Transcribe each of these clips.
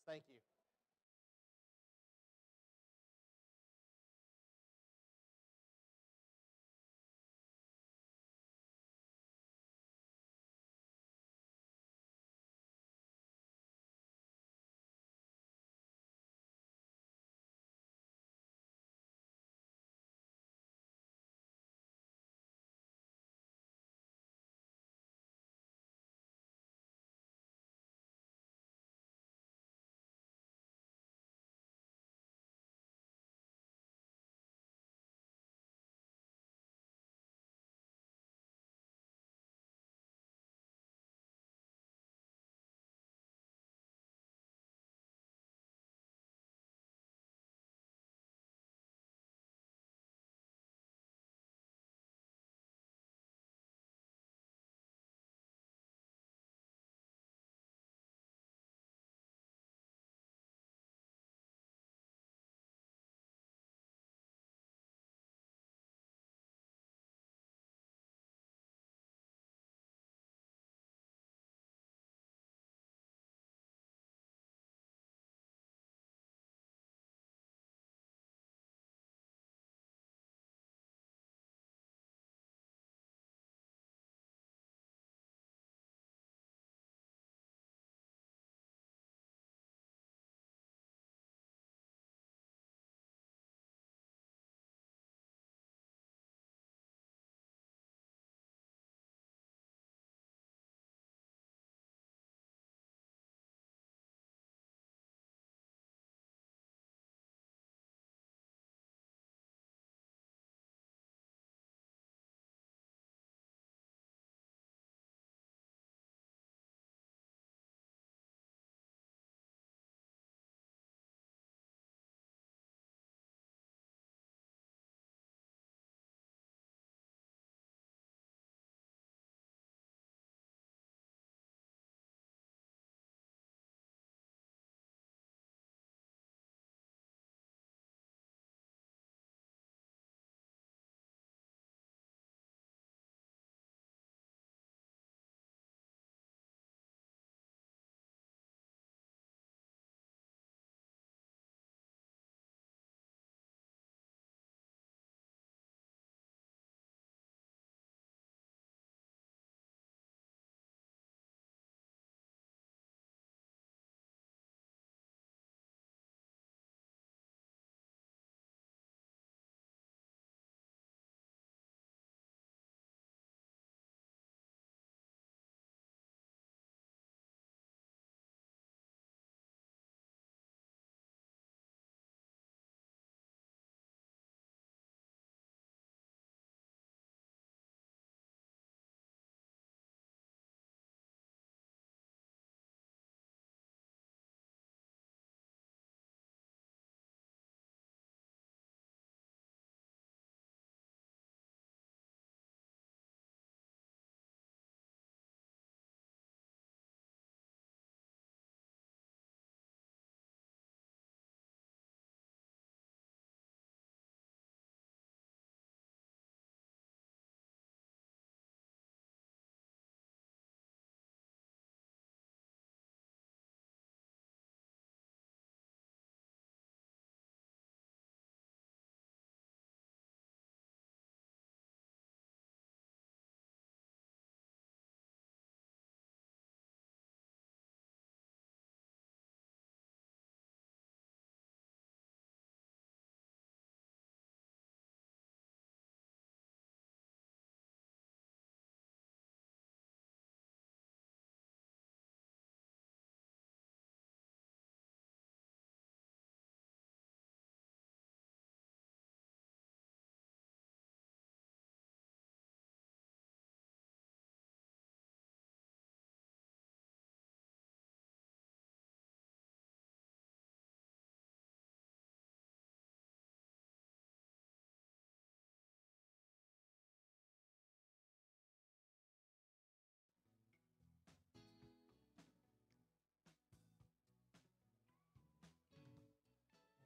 Thank you.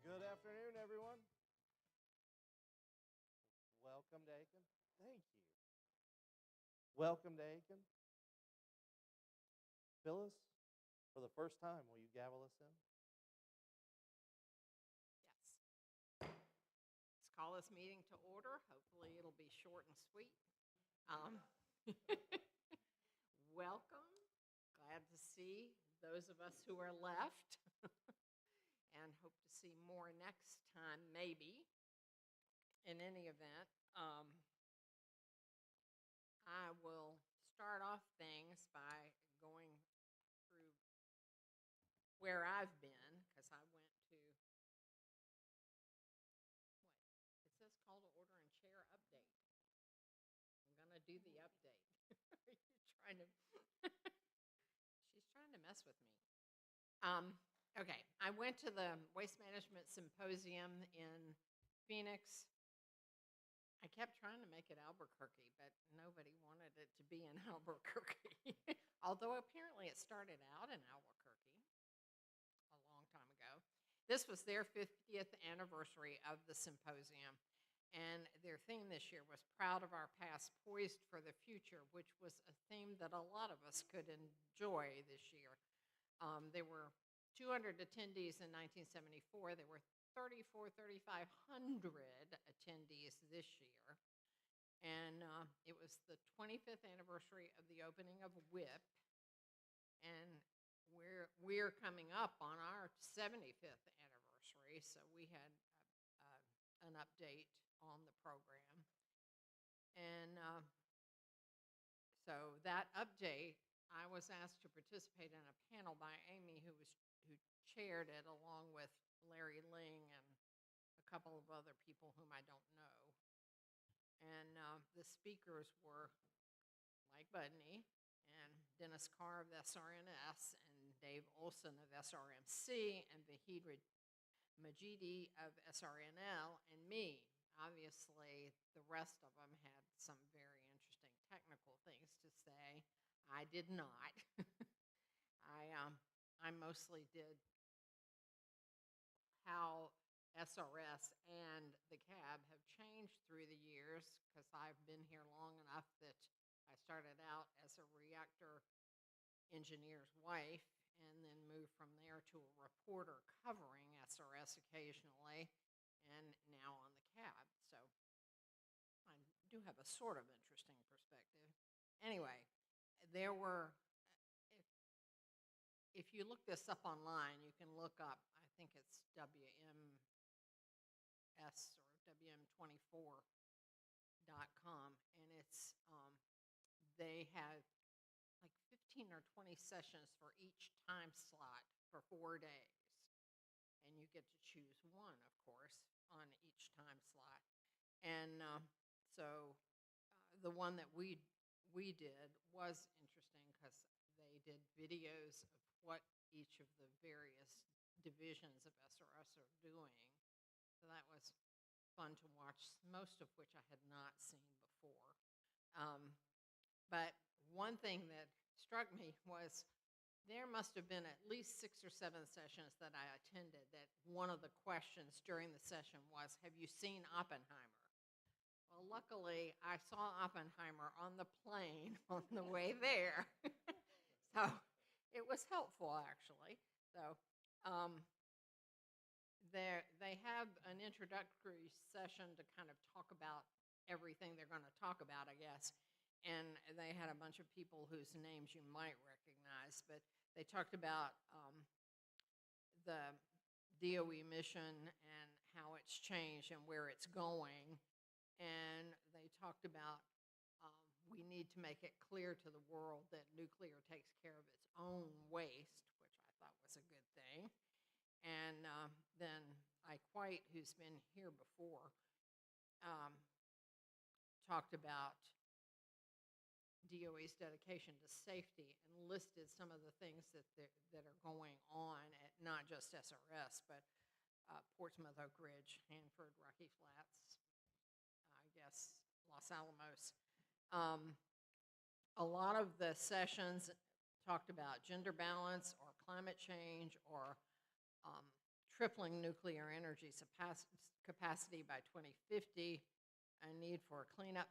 Good afternoon, everyone. Welcome to Aiken. Thank you. Welcome to Aiken. Phyllis, for the first time, will you gavel us in? this meeting to order. Hopefully it'll be short and sweet. Welcome. Glad to see those of us who are left and hope to see more next time, maybe. In any event, I will start off things by going through where I've been, because I went to, it says call to order and chair update. I'm going to do the update. You're trying to, she's trying to mess with me. Okay, I went to the Waste Management Symposium in Phoenix. I kept trying to make it Albuquerque, but nobody wanted it to be in Albuquerque. Although apparently it started out in Albuquerque a long time ago. This was their 50th anniversary of the symposium, and their theme this year was Proud of Our Past, Poised for the Future, which was a theme that a lot of us could enjoy this year. There were 200 attendees in 1974. There were 3,500 attendees this year. And it was the 25th anniversary of the opening of WIP. And we're coming up on our 75th anniversary. So we had an update on the program. And so that update, I was asked to participate in a panel by Amy who chaired it, along with Larry Ling and a couple of other people whom I don't know. And the speakers were Mike Budney and Dennis Carr of SRNS and Dave Olson of SRMC and Vahid Majidi of SRNL and me. Obviously, the rest of them had some very interesting technical things to say. I did not. I mostly did how SRS and the CAB have changed through the years, because I've been here long enough that I started out as a reactor engineer's wife and then moved from there to a reporter covering SRS occasionally, and now on the CAB. So I do have a sort of interesting perspective. Anyway, there were, if you look this up online, you can look up, I think it's WMS or WM24.com, and it's, they have like 15 or 20 sessions for each time slot for 4 days. And you get to choose one, of course, on each time slot. And the one that we did was interesting because they did videos of what each of the various divisions of SRS are doing. So that was fun to watch, most of which I had not seen before. But one thing that struck me was there must have been at least 6 or 7 sessions that I attended that one of the questions during the session was, have you seen Oppenheimer? Well, luckily, I saw Oppenheimer on the plane on the way there. So it was helpful, actually. So they have an introductory session to kind of talk about everything they're going to talk about, I guess. And they had a bunch of people whose names you might recognize, but they talked about the DOE mission and how it's changed and where it's going. And they talked about we need to make it clear to the world that nuclear takes care of its own waste, which I thought was a good thing. And then Ike White, who's been here before, talked about DOE's dedication to safety and listed some of the things that are going on at not just SRS, but Portsmouth, Oak Ridge, Hanford, Rocky Flats, I guess Los Alamos. A lot of the sessions talked about gender balance or climate change or tripling nuclear energy capacity by 2050, a need for a cleanup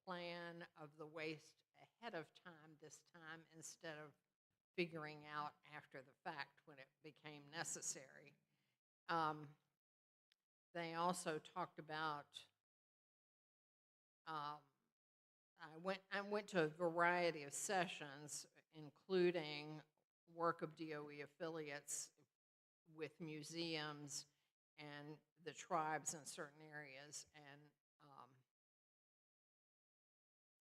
plan of the waste ahead of time this time instead of figuring out after the fact when it became necessary. they also talked about, um, I went to a variety of sessions, including work of DOE affiliates with museums and the tribes in certain areas, and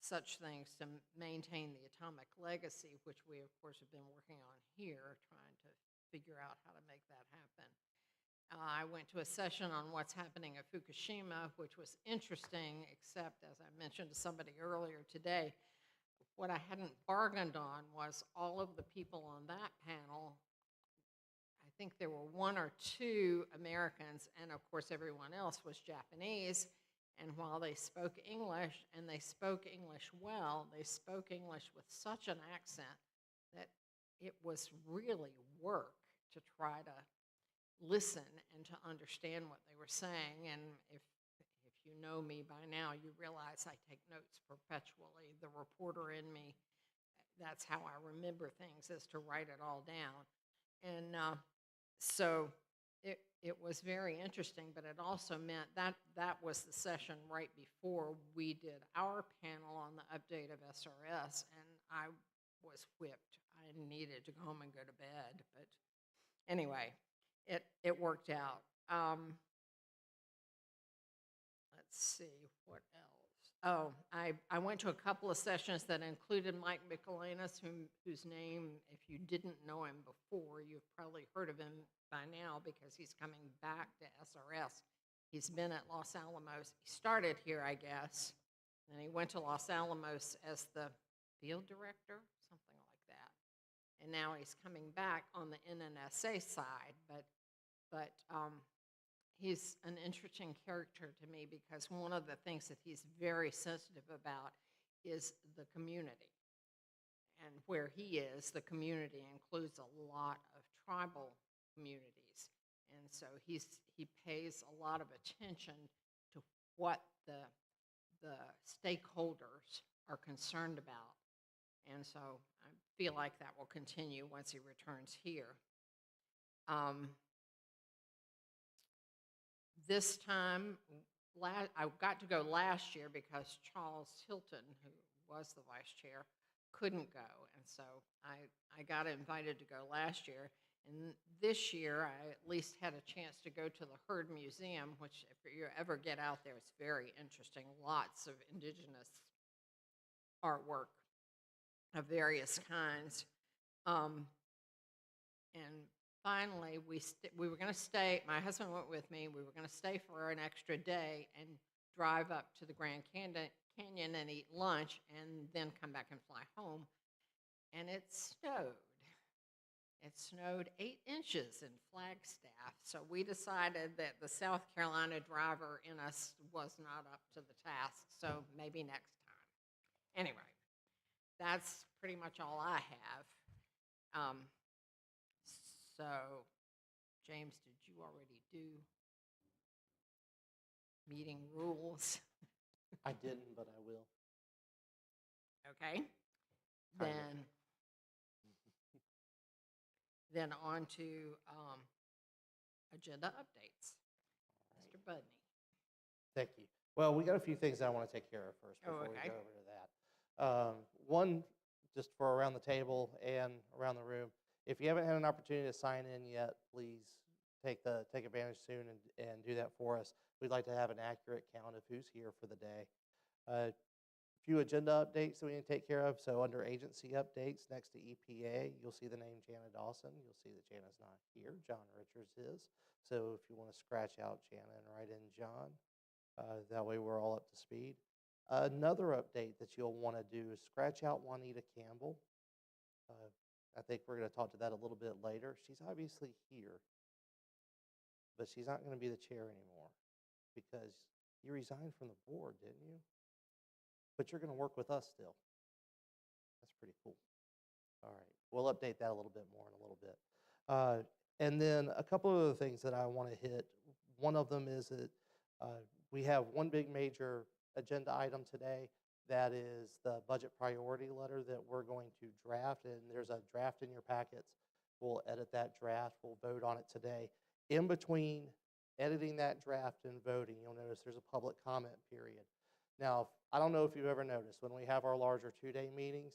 such things to maintain the atomic legacy, which we, of course, have been working on here, trying to figure out how to make that happen. I went to a session on what's happening at Fukushima, which was interesting, except, as I mentioned to somebody earlier today, what I hadn't bargained on was all of the people on that panel. I think there were 1 or 2 Americans, and of course everyone else was Japanese. And while they spoke English, and they spoke English well, they spoke English with such an accent that it was really work to try to listen and to understand what they were saying. And if you know me by now, you realize I take notes perpetually. The reporter in me, that's how I remember things, is to write it all down. And so it was very interesting, but it also meant that was the session right before we did our panel on the update of SRS, and I was whipped. I needed to go home and go to bed, but anyway, it worked out. Let's see, what else? Oh, I went to a couple of sessions that included Mike Michelanis, whose name, if you didn't know him before, you've probably heard of him by now because he's coming back to SRS. He's been at Los Alamos. He started here, I guess, and he went to Los Alamos as the field director, something like that. And now he's coming back on the NNSA side, but he's an interesting character to me because one of the things that he's very sensitive about is the community. And where he is, the community includes a lot of tribal communities. And so he pays a lot of attention to what the stakeholders are concerned about. And so I feel like that will continue once he returns here. This time, I got to go last year because Charles Hilton, who was the vice chair, couldn't go. And so I got invited to go last year. And this year, I at least had a chance to go to the Heard Museum, which if you ever get out there, it's very interesting. Lots of indigenous artwork of various kinds. And finally, we were going to stay. My husband went with me. We were going to stay for an extra day and drive up to the Grand Canyon and eat lunch and then come back and fly home. And it snowed. It snowed 8 inches in Flagstaff. So we decided that the South Carolina driver in us was not up to the task. So maybe next time. Anyway, that's pretty much all I have. So, James, did you already do meeting rules? I didn't, but I will. Okay. Then on to agenda updates. Right. Mr. Budney. Thank you. Well, we got a few things I want to take care of first before we go over to that. One, just for around the table and around the room, if you haven't had an opportunity to sign in yet, please take advantage soon and do that for us. We'd like to have an accurate count of who's here for the day. A few agenda updates that we need to take care of. So under agency updates, next to EPA, you'll see the name Jana Dawson. You'll see that Jana's not here. John Richards is. So if you want to scratch out Jana and write in John, that way we're all up to speed. Another update that you'll want to do is scratch out Juanita Campbell. I think we're going to talk to that a little bit later. She's obviously here, but she's not going to be the chair anymore because you resigned from the board, didn't you? But you're going to work with us still. That's pretty cool. All right. We'll update that a little bit more in a little bit. And then a couple of other things that I want to hit. One of them is that we have one big major agenda item today. That is the budget priority letter that we're going to draft, and there's a draft in your packets. We'll edit that draft. We'll vote on it today. In between editing that draft and voting, you'll notice there's a public comment period. Now, I don't know if you've ever noticed, when we have our larger 2-day meetings,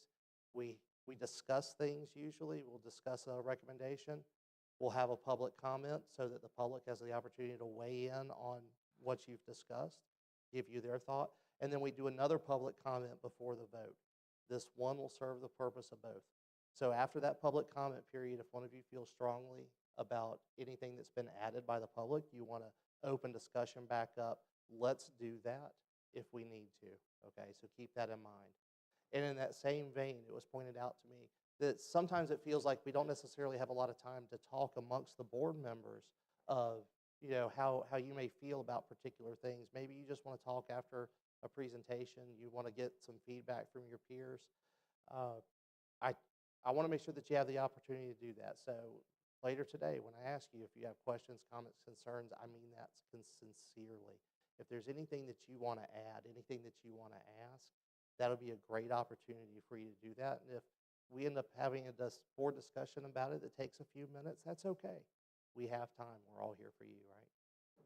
we discuss things usually. We'll discuss a recommendation. We'll have a public comment so that the public has the opportunity to weigh in on what you've discussed, give you their thought, and then we do another public comment before the vote. This one will serve the purpose of both. So after that public comment period, if one of you feels strongly about anything that's been added by the public, you want to open discussion back up, let's do that if we need to, okay? So keep that in mind. And in that same vein, it was pointed out to me that sometimes it feels like we don't necessarily have a lot of time to talk amongst the board members of, how you may feel about particular things. Maybe you just want to talk after a presentation. You want to get some feedback from your peers. I want to make sure that you have the opportunity to do that. So later today, when I ask you if you have questions, comments, concerns, I mean that sincerely. If there's anything that you want to add, anything that you want to ask, that'll be a great opportunity for you to do that. And if we end up having a board discussion about it that takes a few minutes, that's okay. We have time. We're all here for you, right?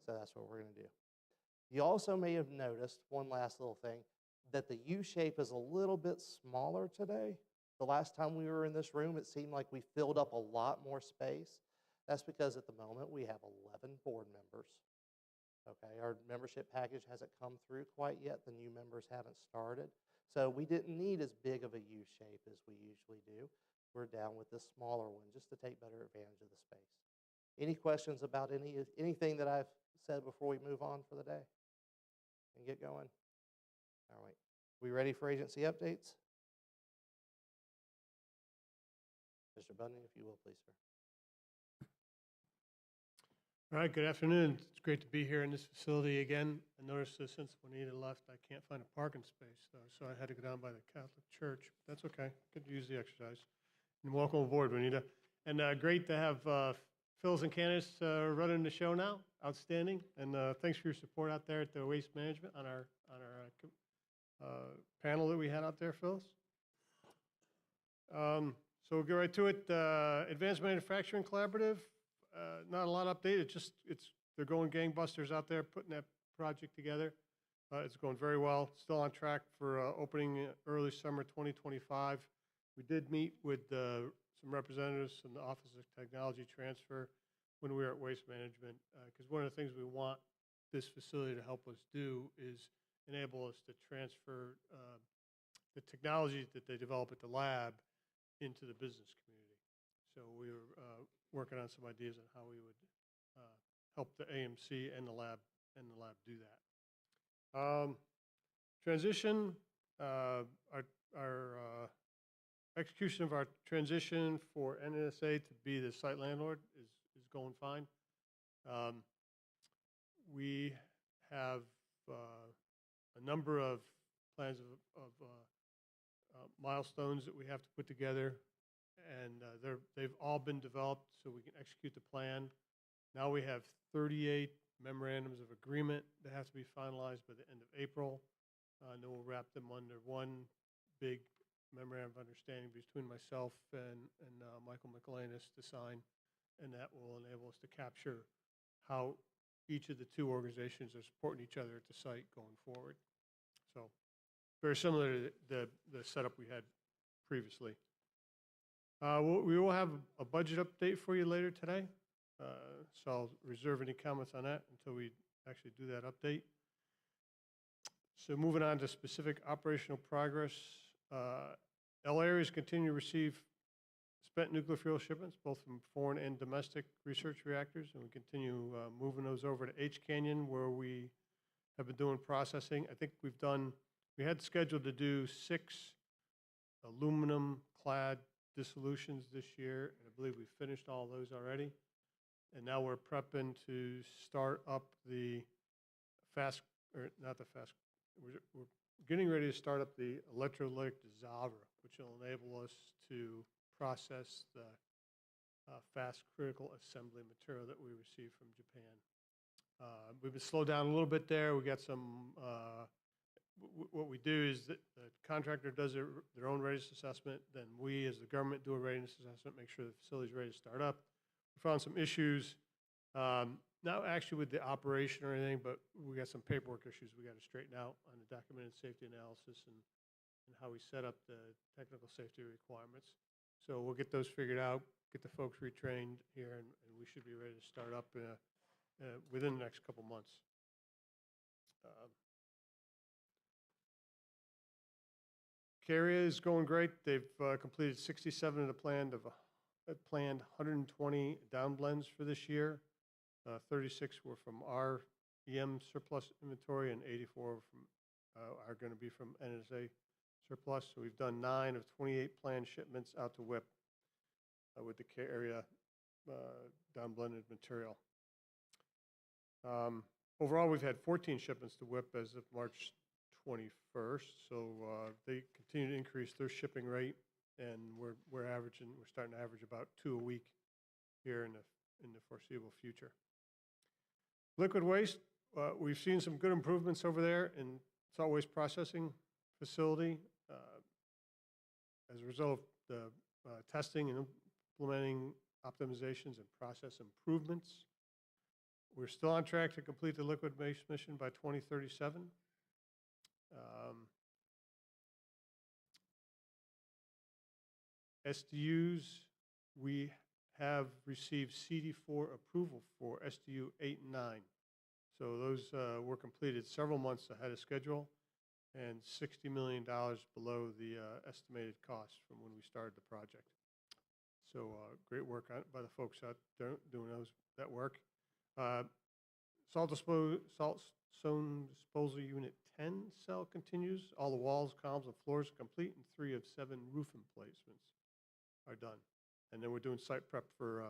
So that's what we're going to do. You also may have noticed, one last little thing, that the U shape is a little bit smaller today. The last time we were in this room, it seemed like we filled up a lot more space. That's because at the moment we have 11 board members. Okay, our membership package hasn't come through quite yet. The new members haven't started. So we didn't need as big of a U shape as we usually do. We're down with this smaller one just to take better advantage of the space. Any questions about anything that I've said before we move on for the day and get going? All right, we ready for agency updates? Mr. Bundy, if you will, please, sir. All right, good afternoon. It's great to be here in this facility again. I noticed that since Juanita left, I can't find a parking space, though, so I had to go down by the Catholic Church. That's okay. Good to use the exercise. And welcome aboard, Juanita. And great to have Phyllis and Candace running the show now. Outstanding. And thanks for your support out there at the Waste Management on our panel that we had out there, Phyllis. So we'll get right to it. Advanced Manufacturing Collaborative. Not a lot of update. They're going gangbusters out there putting that project together. It's going very well. Still on track for opening early summer 2025. We did meet with some representatives from the Office of Technology Transfer when we were at Waste Management, because one of the things we want this facility to help us do is enable us to transfer the technology that they develop at the lab into the business community. So we were working on some ideas on how we would help the AMC and the lab do that. Transition, our execution of our transition for NSA to be the site landlord is going fine. We have a number of plans of milestones that we have to put together, and they've all been developed so we can execute the plan. Now we have 38 memorandums of agreement that have to be finalized by the end of April, and then we'll wrap them under one big memorandum of understanding between myself and Michael Michelanis to sign, and that will enable us to capture how each of the two organizations are supporting each other at the site going forward. So very similar to the setup we had previously. We will have a budget update for you later today, so I'll reserve any comments on that until we actually do that update. So moving on to specific operational progress, L areas continue to receive spent nuclear fuel shipments, both from foreign and domestic research reactors, and we continue moving those over to H Canyon, where we have been doing processing. I think we had scheduled to do 6 aluminum-clad dissolutions this year, and I believe we finished all those already. And now we're prepping to start up we're getting ready to start up the electrolytic dissolver, which will enable us to process the fast critical assembly material that we receive from Japan. We've been slowed down a little bit there. We got some, what we do is that the contractor does their own readiness assessment, then we as the government do a readiness assessment, make sure the facility's ready to start up. We found some issues Not actually with the operation or anything, but we got some paperwork issues we got to straighten out on the documented safety analysis and how we set up the technical safety requirements. So we'll get those figured out, get the folks retrained here, and we should be ready to start up within the next couple months. Carrier is going great. They've completed 67 of the planned 120 down blends for this year. 36 were from our EM surplus inventory, and 84 are going to be from NSA surplus. So we've done 9 of 28 planned shipments out to WIP with the Carrier down blended material. Overall, we've had 14 shipments to WIP as of March 21st. So they continue to increase their shipping rate, and we're starting to average about 2 a week here in the foreseeable future. Liquid waste, we've seen some good improvements over there in salt waste processing facility as a result of the testing and implementing optimizations and process improvements. We're still on track to complete the liquid waste mission by 2037. SDUs, we have received CD4 approval for SDU 8 and 9. So those were completed several months ahead of schedule and $60 million below the estimated cost from when we started the project. So great work by the folks out there doing that work. Salt zone disposal unit 10 cell continues. All the walls, columns, and floors are complete, and 3 of 7 roof emplacements are done. And then we're doing site prep for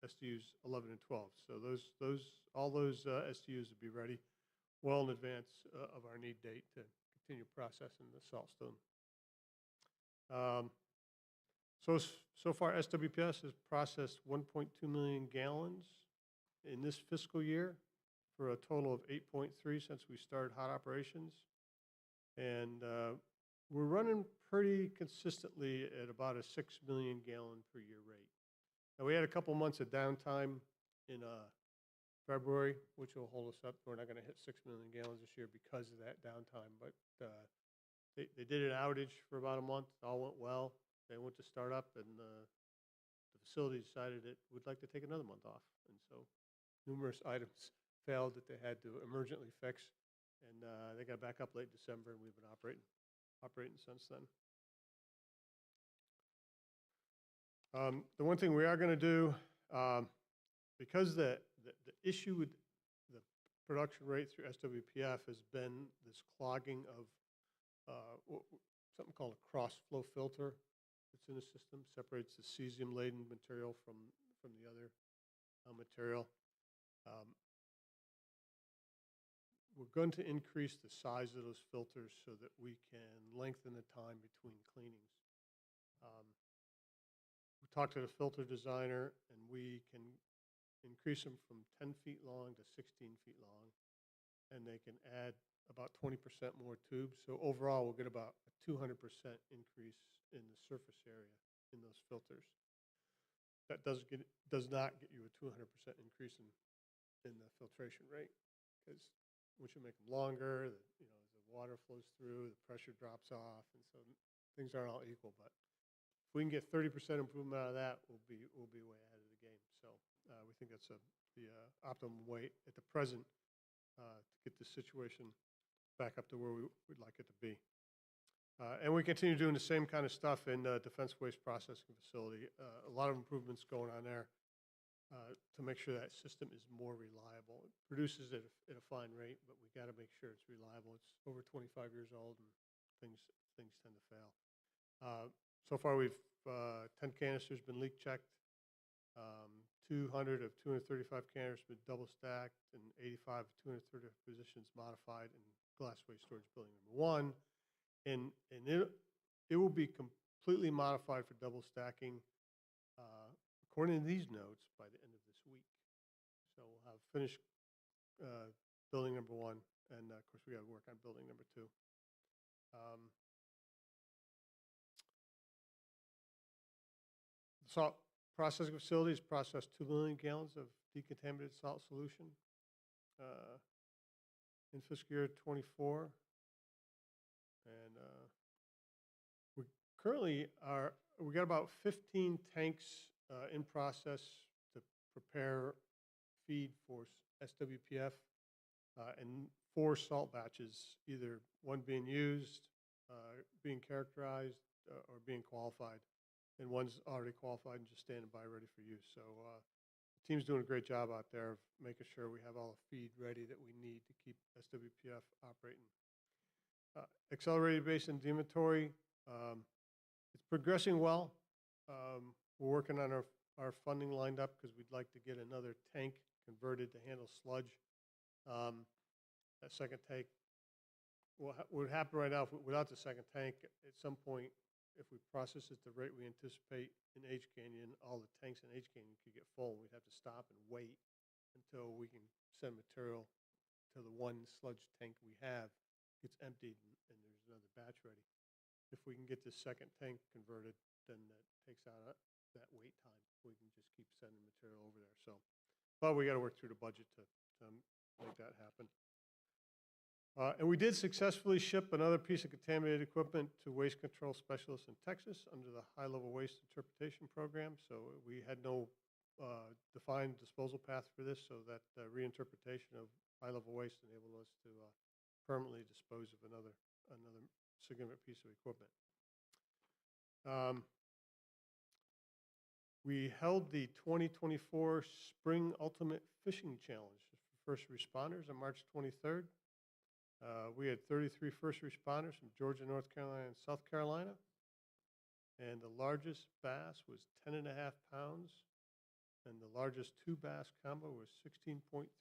SDUs 11 and 12. So all those SDUs will be ready well in advance of our need date to continue processing the saltstone. So far, SWPS has processed 1.2 million gallons in this fiscal year for a total of 8.3 since we started hot operations. And we're running pretty consistently at about a 6 million gallon per year rate. Now, we had a couple months of downtime in February, which will hold us up. We're not going to hit 6 million gallons this year because of that downtime, but they did an outage for about a month. It all went well. They went to start up, and the facility decided it would like to take another month off. And so numerous items failed that they had to emergently fix, and they got back up late December, and we've been operating since then. The one thing we are going to do, because the issue with the production rate through SWPF has been this clogging of something called a cross-flow filter that's in the system, separates the cesium-laden material from the other material. We're going to increase the size of those filters so that we can lengthen the time between cleanings. We talked to the filter designer, and we can increase them from 10 feet long to 16 feet long, and they can add about 20% more tubes. So overall, we'll get about a 200% increase in the surface area in those filters. That does not get you a 200% increase in the filtration rate, because once you make them longer, the water flows through, the pressure drops off, and so things aren't all equal. But if we can get 30% improvement out of that, we'll be way ahead of the game. So we think that's the optimum way at the present to get the situation back up to where we'd like it to be. And we continue doing the same kind of stuff in the Defense Waste Processing Facility. A lot of improvements going on there to make sure that system is more reliable. It produces at a fine rate, but we got to make sure it's reliable. It's over 25 years old, and things tend to fail. So far, we've 10 canisters been leak checked, 200 of 235 canisters been double stacked, and 85 of 230 positions modified in glass waste storage building number 1. And it will be completely modified for double stacking, according to these notes, by the end of this week. So we'll have finished building number 1, and of course we got to work on building number 2. The salt processing facilities processed 2 million gallons of decontaminated salt solution in fiscal year '24. And we currently we got about 15 tanks in process to prepare feed for SWPF and 4 salt batches, either one being used, being characterized, or being qualified. And one's already qualified and just standing by ready for use. So the team's doing a great job out there of making sure we have all the feed ready that we need to keep SWPF operating. Accelerated basin inventory, it's progressing well. We're working on our funding lined up because we'd like to get another tank converted to handle sludge. That second tank, what would happen right now without the second tank, at some point, if we process at the rate we anticipate in H Canyon, all the tanks in H Canyon could get full. We'd have to stop and wait until we can send material to the one sludge tank we have gets emptied and there's another batch ready. If we can get this second tank converted, then that takes out that wait time. We can just keep sending material over there. So, but we got to work through the budget to make that happen. And we did successfully ship another piece of contaminated equipment to waste control specialists in Texas under the high-level waste interpretation program. So we had no defined disposal path for this, so that reinterpretation of high-level waste enabled us to permanently dispose of another significant piece of equipment. We held the 2024 Spring Ultimate Fishing Challenge for first responders on March 23rd. We had 33 first responders from Georgia, North Carolina, and South Carolina. And the largest bass was 10.5 pounds. And the largest 2 bass combo was 16.3 pounds.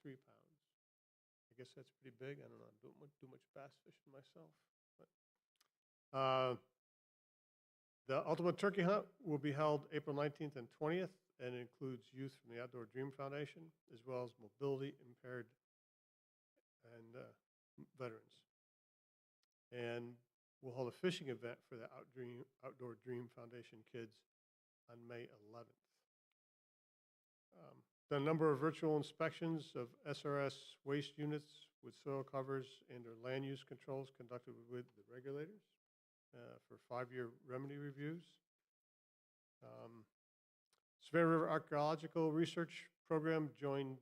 I guess that's pretty big. I don't know. I don't do much bass fishing myself. But, the Ultimate Turkey Hunt will be held April 19th and 20th, and it includes youth from the Outdoor Dream Foundation, as well as mobility impaired and veterans. And we'll hold a fishing event for the Outdoor Dream Foundation kids on May 11th. Done a number of virtual inspections of SRS waste units with soil covers and their land use controls conducted with the regulators for 5-year remedy reviews. Savannah River Archaeological Research Program joined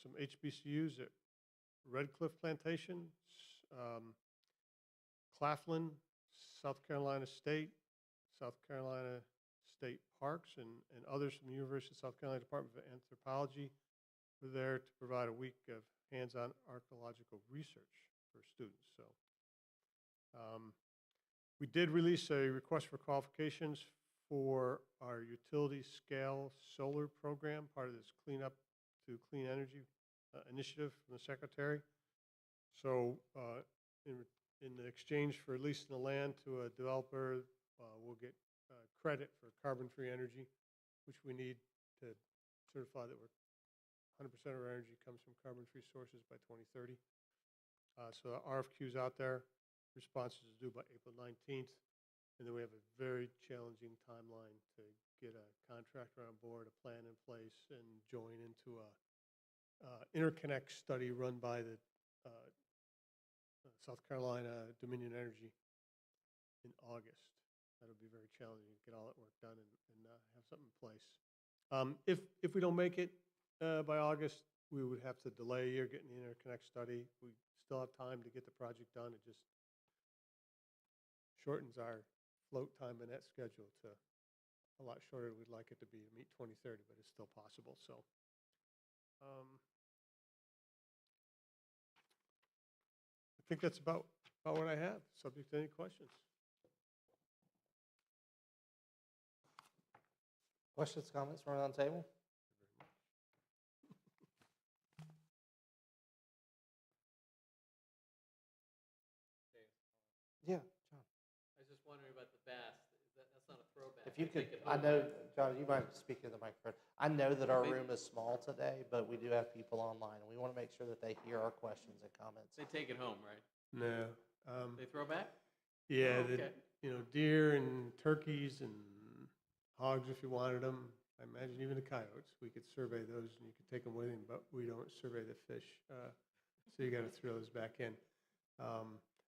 some HBCUs at Red Cliff Plantation, Claflin, South Carolina State Parks, and others from the University of South Carolina Department of Anthropology were there to provide a week of hands-on archaeological research for students. So we did release a request for qualifications for our utility scale solar program, part of this Clean Up to Clean Energy initiative from the Secretary. So in exchange for leasing the land to a developer, we'll get credit for carbon-free energy, which we need to certify that 100% of our energy comes from carbon-free sources by 2030. So the RFQ's out there. Responses is due by April 19th. And then we have a very challenging timeline to get a contractor on board, a plan in place, and join into a interconnect study run by the South Carolina Dominion Energy in August. That'll be very challenging to get all that work done and have something in place. If we don't make it by August, we would have to delay a year getting the interconnect study. We still have time to get the project done. It just shortens our float time in that schedule to a lot shorter than we'd like it to be to meet 2030, but it's still possible. So I think that's about what I have, subject to any questions. Questions, comments from around the table? Yeah, John. I was just wondering about the bass. That's not a throwback. If you could, I know, John, you might speak in the microphone. I know that our room is small today, but we do have people online, and we want to make sure that they hear our questions and comments. They take it home, right? No. They throw back? Yeah, Oh, okay. deer and turkeys and hogs if you wanted them. I imagine even the coyotes, we could survey those and you could take them with him, but we don't survey the fish. So you got to throw those back in.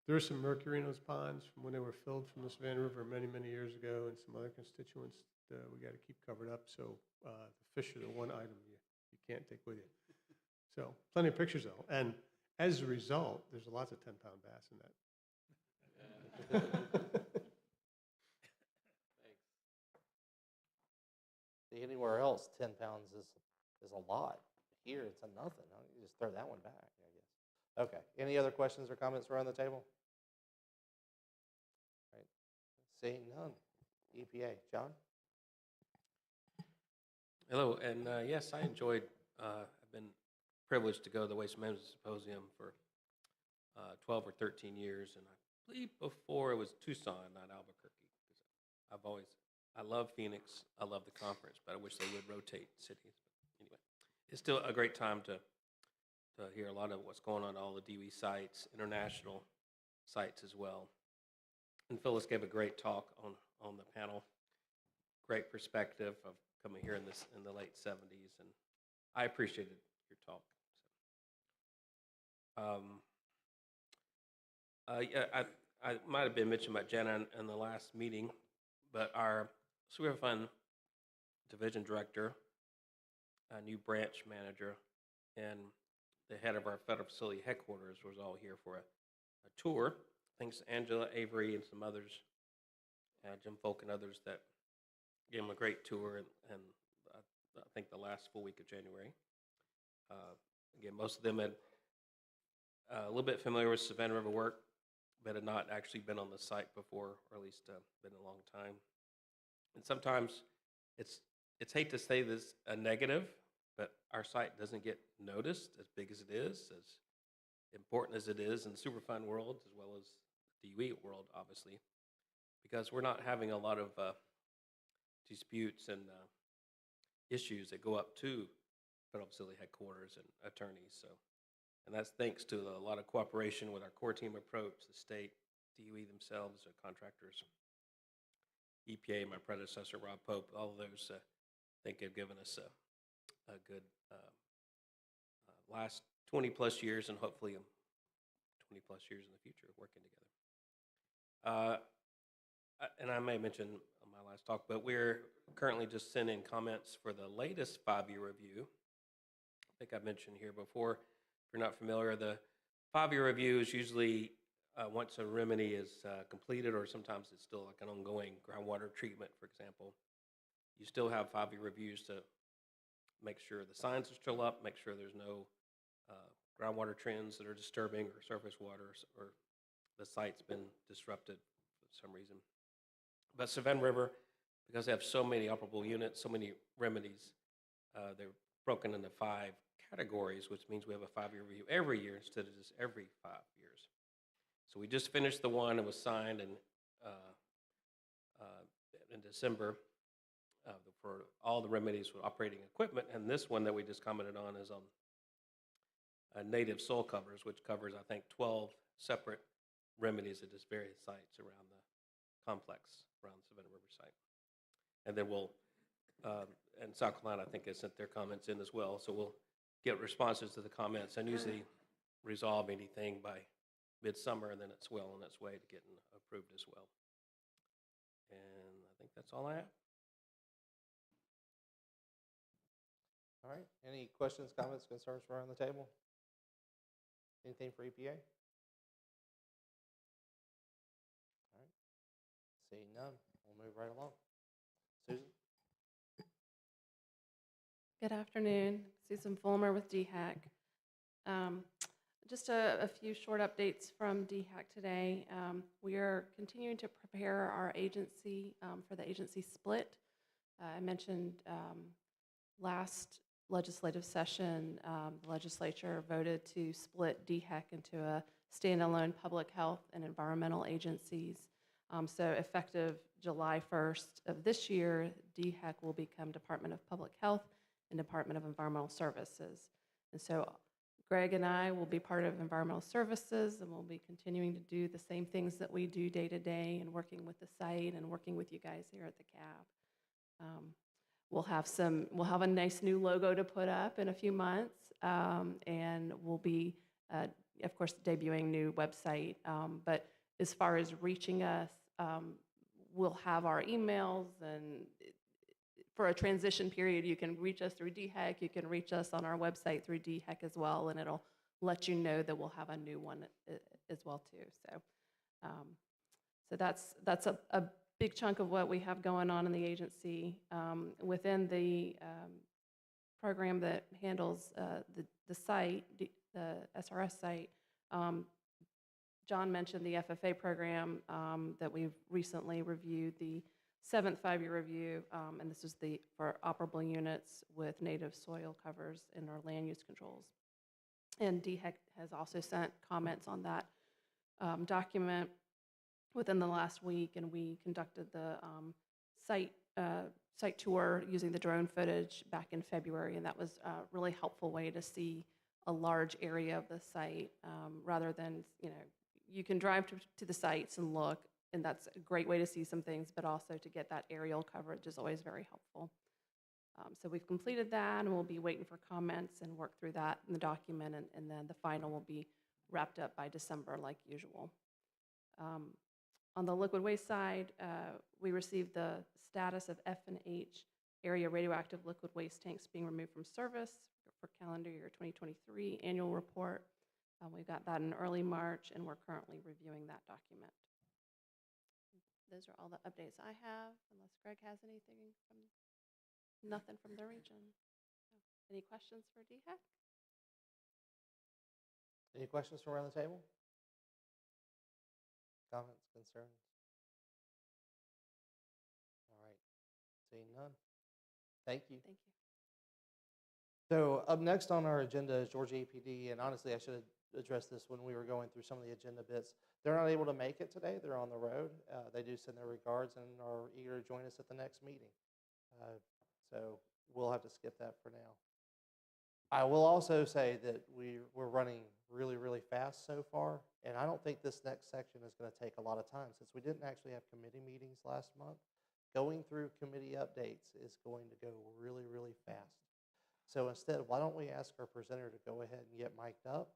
There is some mercury in those ponds from when they were filled from the Savannah River many, many years ago, and some other constituents that we got to keep covered up. So the fish are the one item you can't take with you. So plenty of pictures though. And as a result, there's lots of 10-pound bass in that. Thanks. See, anywhere else, 10 pounds is a lot. Here, it's a nothing. You just throw that one back, I guess. Okay. Any other questions or comments around the table? All right. Seeing none. EPA. John? Hello, and yes, I enjoyed, I've been privileged to go to the Waste Management Symposium for 12 or 13 years, and I believe before it was Tucson, not Albuquerque. I love Phoenix, I love the conference, but I wish they would rotate cities. But anyway, it's still a great time to hear a lot of what's going on at all the DOE sites, international sites as well. And Phyllis gave a great talk on the panel, great perspective of coming here in the late 70s, and I appreciated your talk. I might have been mentioned by Jenna in the last meeting, but our Superfund division director, a new branch manager, and the head of our federal facility headquarters was all here for a tour. Thanks to Angela, Avery, and some others, Jim Folk and others that gave them a great tour, and I think the last full week of January. Again, most of them had a little bit familiar with Savannah River work, but had not actually been on the site before, or at least been a long time. And sometimes it's hate to say this a negative, but our site doesn't get noticed as big as it is, as important as it is in the Superfund world, as well as the DOE world, obviously, because we're not having a lot of disputes and issues that go up to federal facility headquarters and attorneys. So, and that's thanks to a lot of cooperation with our core team approach, the state, DOE themselves, the contractors, EPA, my predecessor, Rob Pope, all of those, I think have given us a good last 20 plus years, and hopefully 20 plus years in the future of working together. And I may mention on my last talk, but we're currently just sending comments for the latest 5-year review. I think I mentioned here before, if you're not familiar, the 5-year review is usually once a remedy is completed, or sometimes it's still like an ongoing groundwater treatment, for example. You still have 5-year reviews to make sure the signs are still up, make sure there's no groundwater trends that are disturbing, or surface water, or the site's been disrupted for some reason. But Savannah River, because they have so many operable units, so many remedies, they're broken into 5 categories, which means we have a 5-year review every year instead of just every 5 years. So we just finished the one that was signed in December for all the remedies with operating equipment, and this one that we just commented on is on native soil covers, which covers, I think, 12 separate remedies at just various sites around the complex around the Savannah River site. And then we'll, and South Carolina, I think, has sent their comments in as well, so we'll get responses to the comments and usually resolve anything by midsummer, and then it's well on its way to getting approved as well. And I think that's all I have. All right. Any questions, comments, concerns around the table? Anything for EPA? All right. Seeing none, we'll move right along. Susan? Good afternoon. Susan Fulmer with DHEC. Just a few short updates from DHEC today. We are continuing to prepare our agency for the agency split. I mentioned last legislative session, the legislature voted to split DHEC into a standalone public health and environmental agencies. So effective July 1st of this year, DHEC will become Department of Public Health and Department of Environmental Services. And so Greg and I will be part of Environmental Services, and we'll be continuing to do the same things that we do day to day, and working with the site and working with you guys here at the CAB. we'll have a nice new logo to put up in a few months, and we'll be, of course, debuting new website. But as far as reaching us, we'll have our emails, and for a transition period, you can reach us through DHEC. You can reach us on our website through DHEC as well, and it'll let you know that we'll have a new one as well too. So that's a big chunk of what we have going on in the agency. Within the program that handles the site, the SRS site, John mentioned the FFA program that we've recently reviewed, the 7th 5-year review, and this is for operable units with native soil covers in our land use controls. And DHEC has also sent comments on that document within the last week, and we conducted the site tour using the drone footage back in February, and that was a really helpful way to see a large area of the site rather than, you can drive to the sites and look, and that's a great way to see some things, but also to get that aerial coverage is always very helpful. So we've completed that, and we'll be waiting for comments and work through that in the document, and then the final will be wrapped up by December like usual. On the liquid waste side, we received the status of F&H area radioactive liquid waste tanks being removed from service for calendar year 2023 annual report. We got that in early March, and we're currently reviewing that document. Those are all the updates I have, unless Greg has anything nothing from the region. Any questions for DHEC? Any questions from around the table? Comments, concerns? All right, seeing none. Thank you. Thank you. So up next on our agenda is Georgia EPD, and honestly, I should have addressed this when we were going through some of the agenda bits. They're not able to make it today. They're on the road. They do send their regards and are eager to join us at the next meeting. So we'll have to skip that for now. I will also say that we're running really, really fast so far, and I don't think this next section is going to take a lot of time since we didn't actually have committee meetings last month. Going through committee updates is going to go really, really fast. So instead, why don't we ask our presenter to go ahead and get mic'd up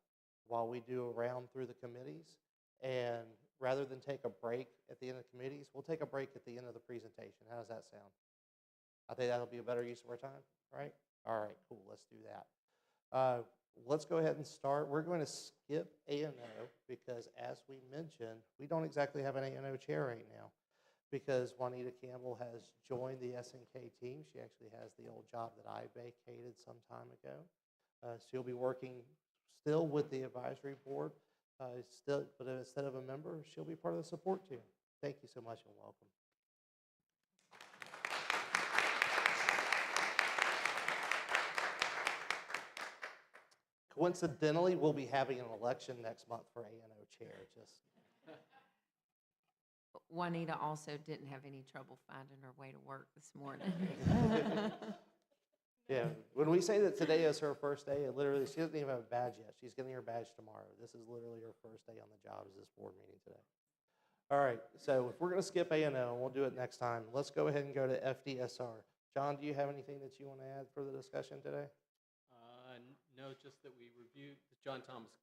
while we do a round through the committees, and rather than take a break at the end of the committees, we'll take a break at the end of the presentation. How does that sound? I think that'll be a better use of our time, right? All right, cool, let's do that. Let's go ahead and start. We're going to skip A&O because, as we mentioned, we don't exactly have an A&O chair right now because Juanita Campbell has joined the S&K team. She actually has the old job that I vacated some time ago. She'll be working still with the advisory board, but instead of a member, she'll be part of the support team. Thank you so much and welcome. Coincidentally, we'll be having an election next month for A&O chair. Juanita also didn't have any trouble finding her way to work this morning. Yeah, when we say that today is her first day, literally, she doesn't even have a badge yet. She's getting her badge tomorrow. This is literally her first day on the job as this board meeting today. All right, so if we're going to skip A&O, and we'll do it next time, let's go ahead and go to FDSR. John, do you have anything that you want to add for the discussion today? No, just that we reviewed the John Thomas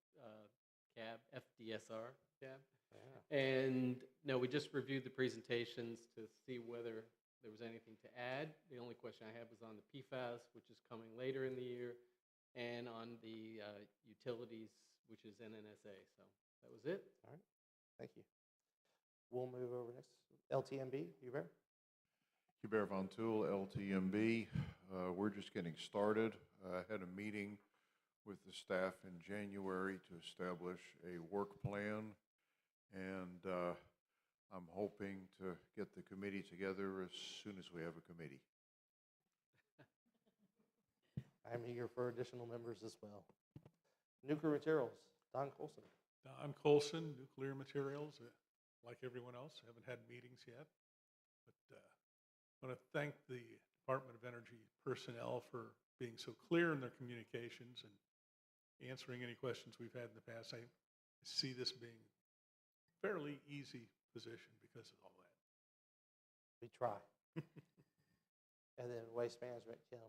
CAB, FDSR CAB. Yeah. And no, we just reviewed the presentations to see whether there was anything to add. The only question I had was on the PFAS, which is coming later in the year, and on the utilities, which is NNSA. So that was it. All right, thank you. We'll move over next. LTMB, Hubert? Hubert Von Tool, LTMB. We're just getting started. I had a meeting with the staff in January to establish a work plan, and I'm hoping to get the committee together as soon as we have a committee. I'm eager for additional members as well. Nuclear Materials, Don Colson. Don Colson, Nuclear Materials. Like everyone else, haven't had meetings yet, but I want to thank the Department of Energy personnel for being so clear in their communications and answering any questions we've had in the past. I see this being a fairly easy position because of all that. We try. And then Waste Management, Kim.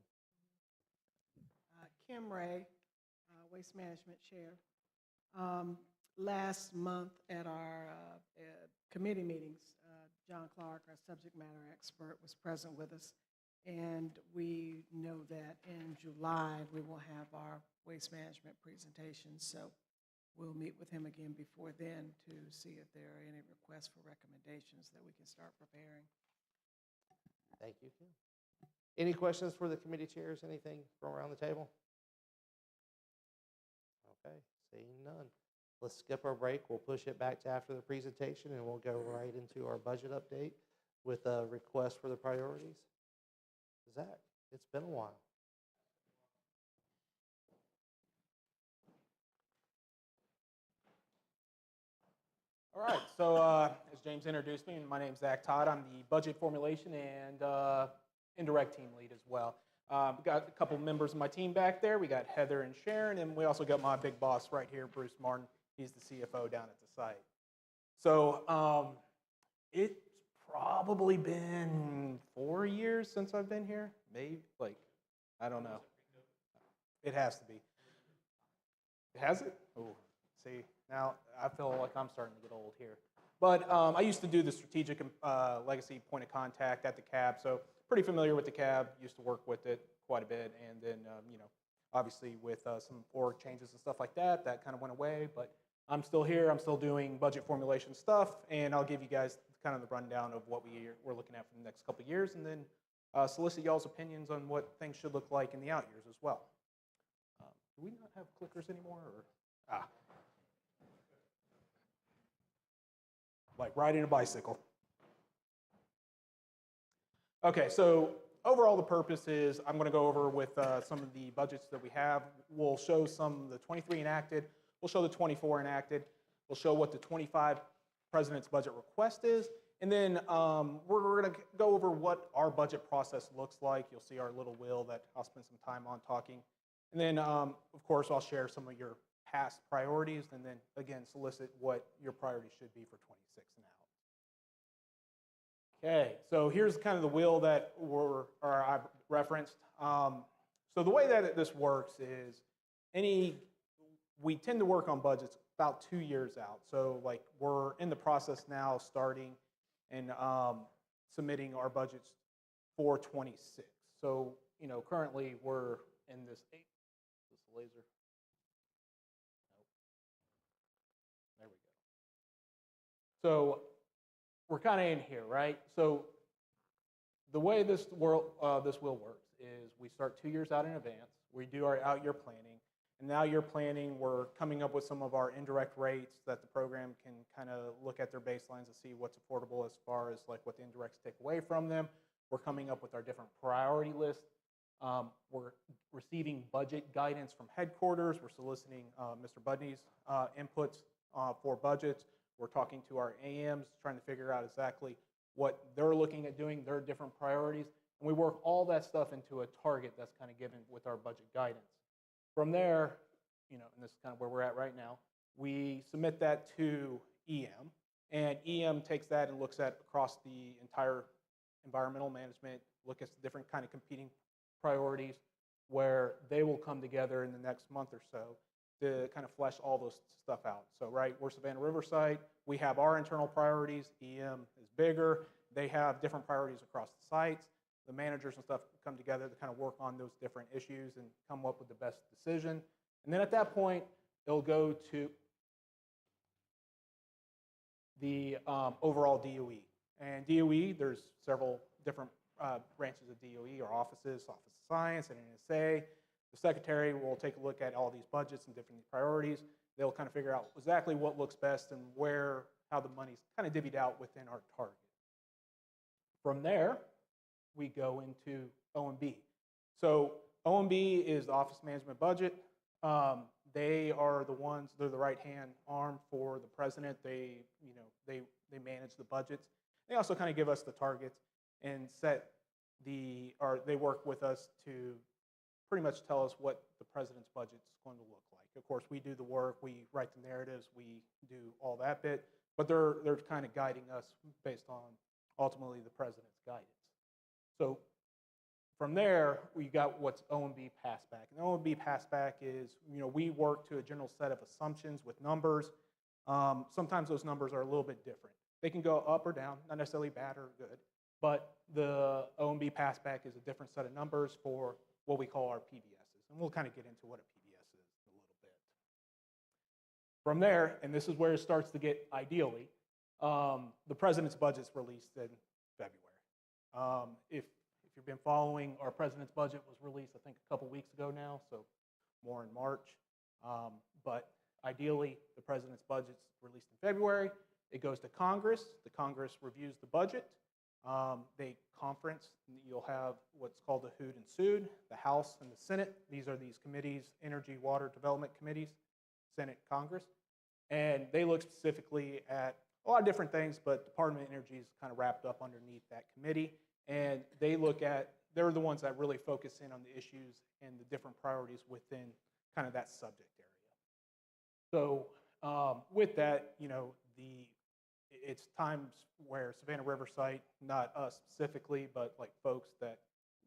Kim Ray, Waste Management Chair. Last month at our committee meetings, John Clark, our subject matter expert, was present with us. And we know that in July, we will have our waste management presentation. So we'll meet with him again before then to see if there are any requests for recommendations that we can start preparing. Thank you, Kim. Any questions for the committee chairs? Anything from around the table? Okay, seeing none. Let's skip our break. We'll push it back to after the presentation, and we'll go right into our budget update with a request for the priorities. Zach, it's been a while. All right, so as James introduced me, my name's Zach Todd. I'm the budget formulation and indirect team lead as well. We got a couple members of my team back there. We got Heather and Sharon, and we also got my big boss right here, Bruce Martin. He's the CFO down at the site. So it's probably been 4 years since I've been here. Maybe, like, I don't know. It has to be. Has it? Oh, see, now I feel like I'm starting to get old here. But I used to do the strategic legacy point of contact at the CAB, so pretty familiar with the CAB, used to work with it quite a bit, and then, you know, obviously with some org changes and stuff like that, that kind of went away, but I'm still here, I'm still doing budget formulation stuff, and I'll give you guys kind of the rundown of what we're looking at for the next couple of years, and then solicit y'all's opinions on what things should look like in the out years as well. Do we not have clickers anymore? Or? Like riding a bicycle. Okay, so overall the purpose is I'm going to go over with some of the budgets that we have. We'll show some of the 23 enacted. We'll show the 24 enacted. We'll show what the 25 President's budget request is. And then we're going to go over what our budget process looks like. You'll see our little wheel that I'll spend some time on talking. And then, of course, I'll share some of your past priorities and then, again, solicit what your priorities should be for 26 and out. Okay, so here's kind of the wheel that I referenced. So the way that this works is we tend to work on budgets about 2 years out. So like we're in the process now starting and submitting our budgets for 26. So, you know, currently we're in this laser. Nope. There we go. So we're kind of in here, right? So the way this wheel works is we start 2 years out in advance. We do our out-year planning. And now year planning, we're coming up with some of our indirect rates that the program can kind of look at their baselines and see what's affordable as far as like what the indirects take away from them. We're coming up with our different priority lists. We're receiving budget guidance from headquarters. We're soliciting Mr. Budney's inputs for budgets. We're talking to our AMs, trying to figure out exactly what they're looking at doing, their different priorities. And we work all that stuff into a target that's kind of given with our budget guidance. From there, you know, and this is kind of where we're at right now, we submit that to EM, and EM takes that and looks at across the entire environmental management, look at different kind of competing priorities, where they will come together in the next month or so to kind of flesh all those stuff out. So, right, we're Savannah Riverside, we have our internal priorities, EM is bigger, they have different priorities across the sites. The managers and stuff come together to kind of work on those different issues and come up with the best decision. And then at that point, it'll go to the overall DOE. And DOE, there's several different branches of DOE or offices, Office of Science and NSA. The secretary will take a look at all these budgets and different priorities. They'll kind of figure out exactly what looks best and how the money's kind of divvied out within our target. From there, we go into OMB. So OMB is the Office Management Budget. They are the ones, they're the right-hand arm for the president. They manage the budgets. They also kind of give us the targets and they work with us to pretty much tell us what the president's budget is going to look like. Of course, we do the work, we write the narratives, we do all that bit, but they're kind of guiding us based on ultimately the president's guidance. So From there, we got what's O&B passback. And O&B passback is, we work to a general set of assumptions with numbers. Sometimes those numbers are a little bit different. They can go up or down, not necessarily bad or good, but the O&B passback is a different set of numbers for what we call our PBSs. And we'll kind of get into what a PBS is in a little bit. From there, and this is where it starts to get ideally, the president's budget's released in February. If you've been following, our president's budget was released, I think, a couple weeks ago now, so more in March. But ideally, the president's budget's released in February. It goes to Congress. The Congress reviews the budget. They conference. You'll have what's called the HOOD and SUD, the House and the Senate. These are these committees, Energy, Water Development Committees, Senate, Congress. And they look specifically at a lot of different things, but Department of Energy is kind of wrapped up underneath that committee. And they're the ones that really focus in on the issues and the different priorities within kind of that subject area. So with that, it's times where Savannah River site, not us specifically, but like folks that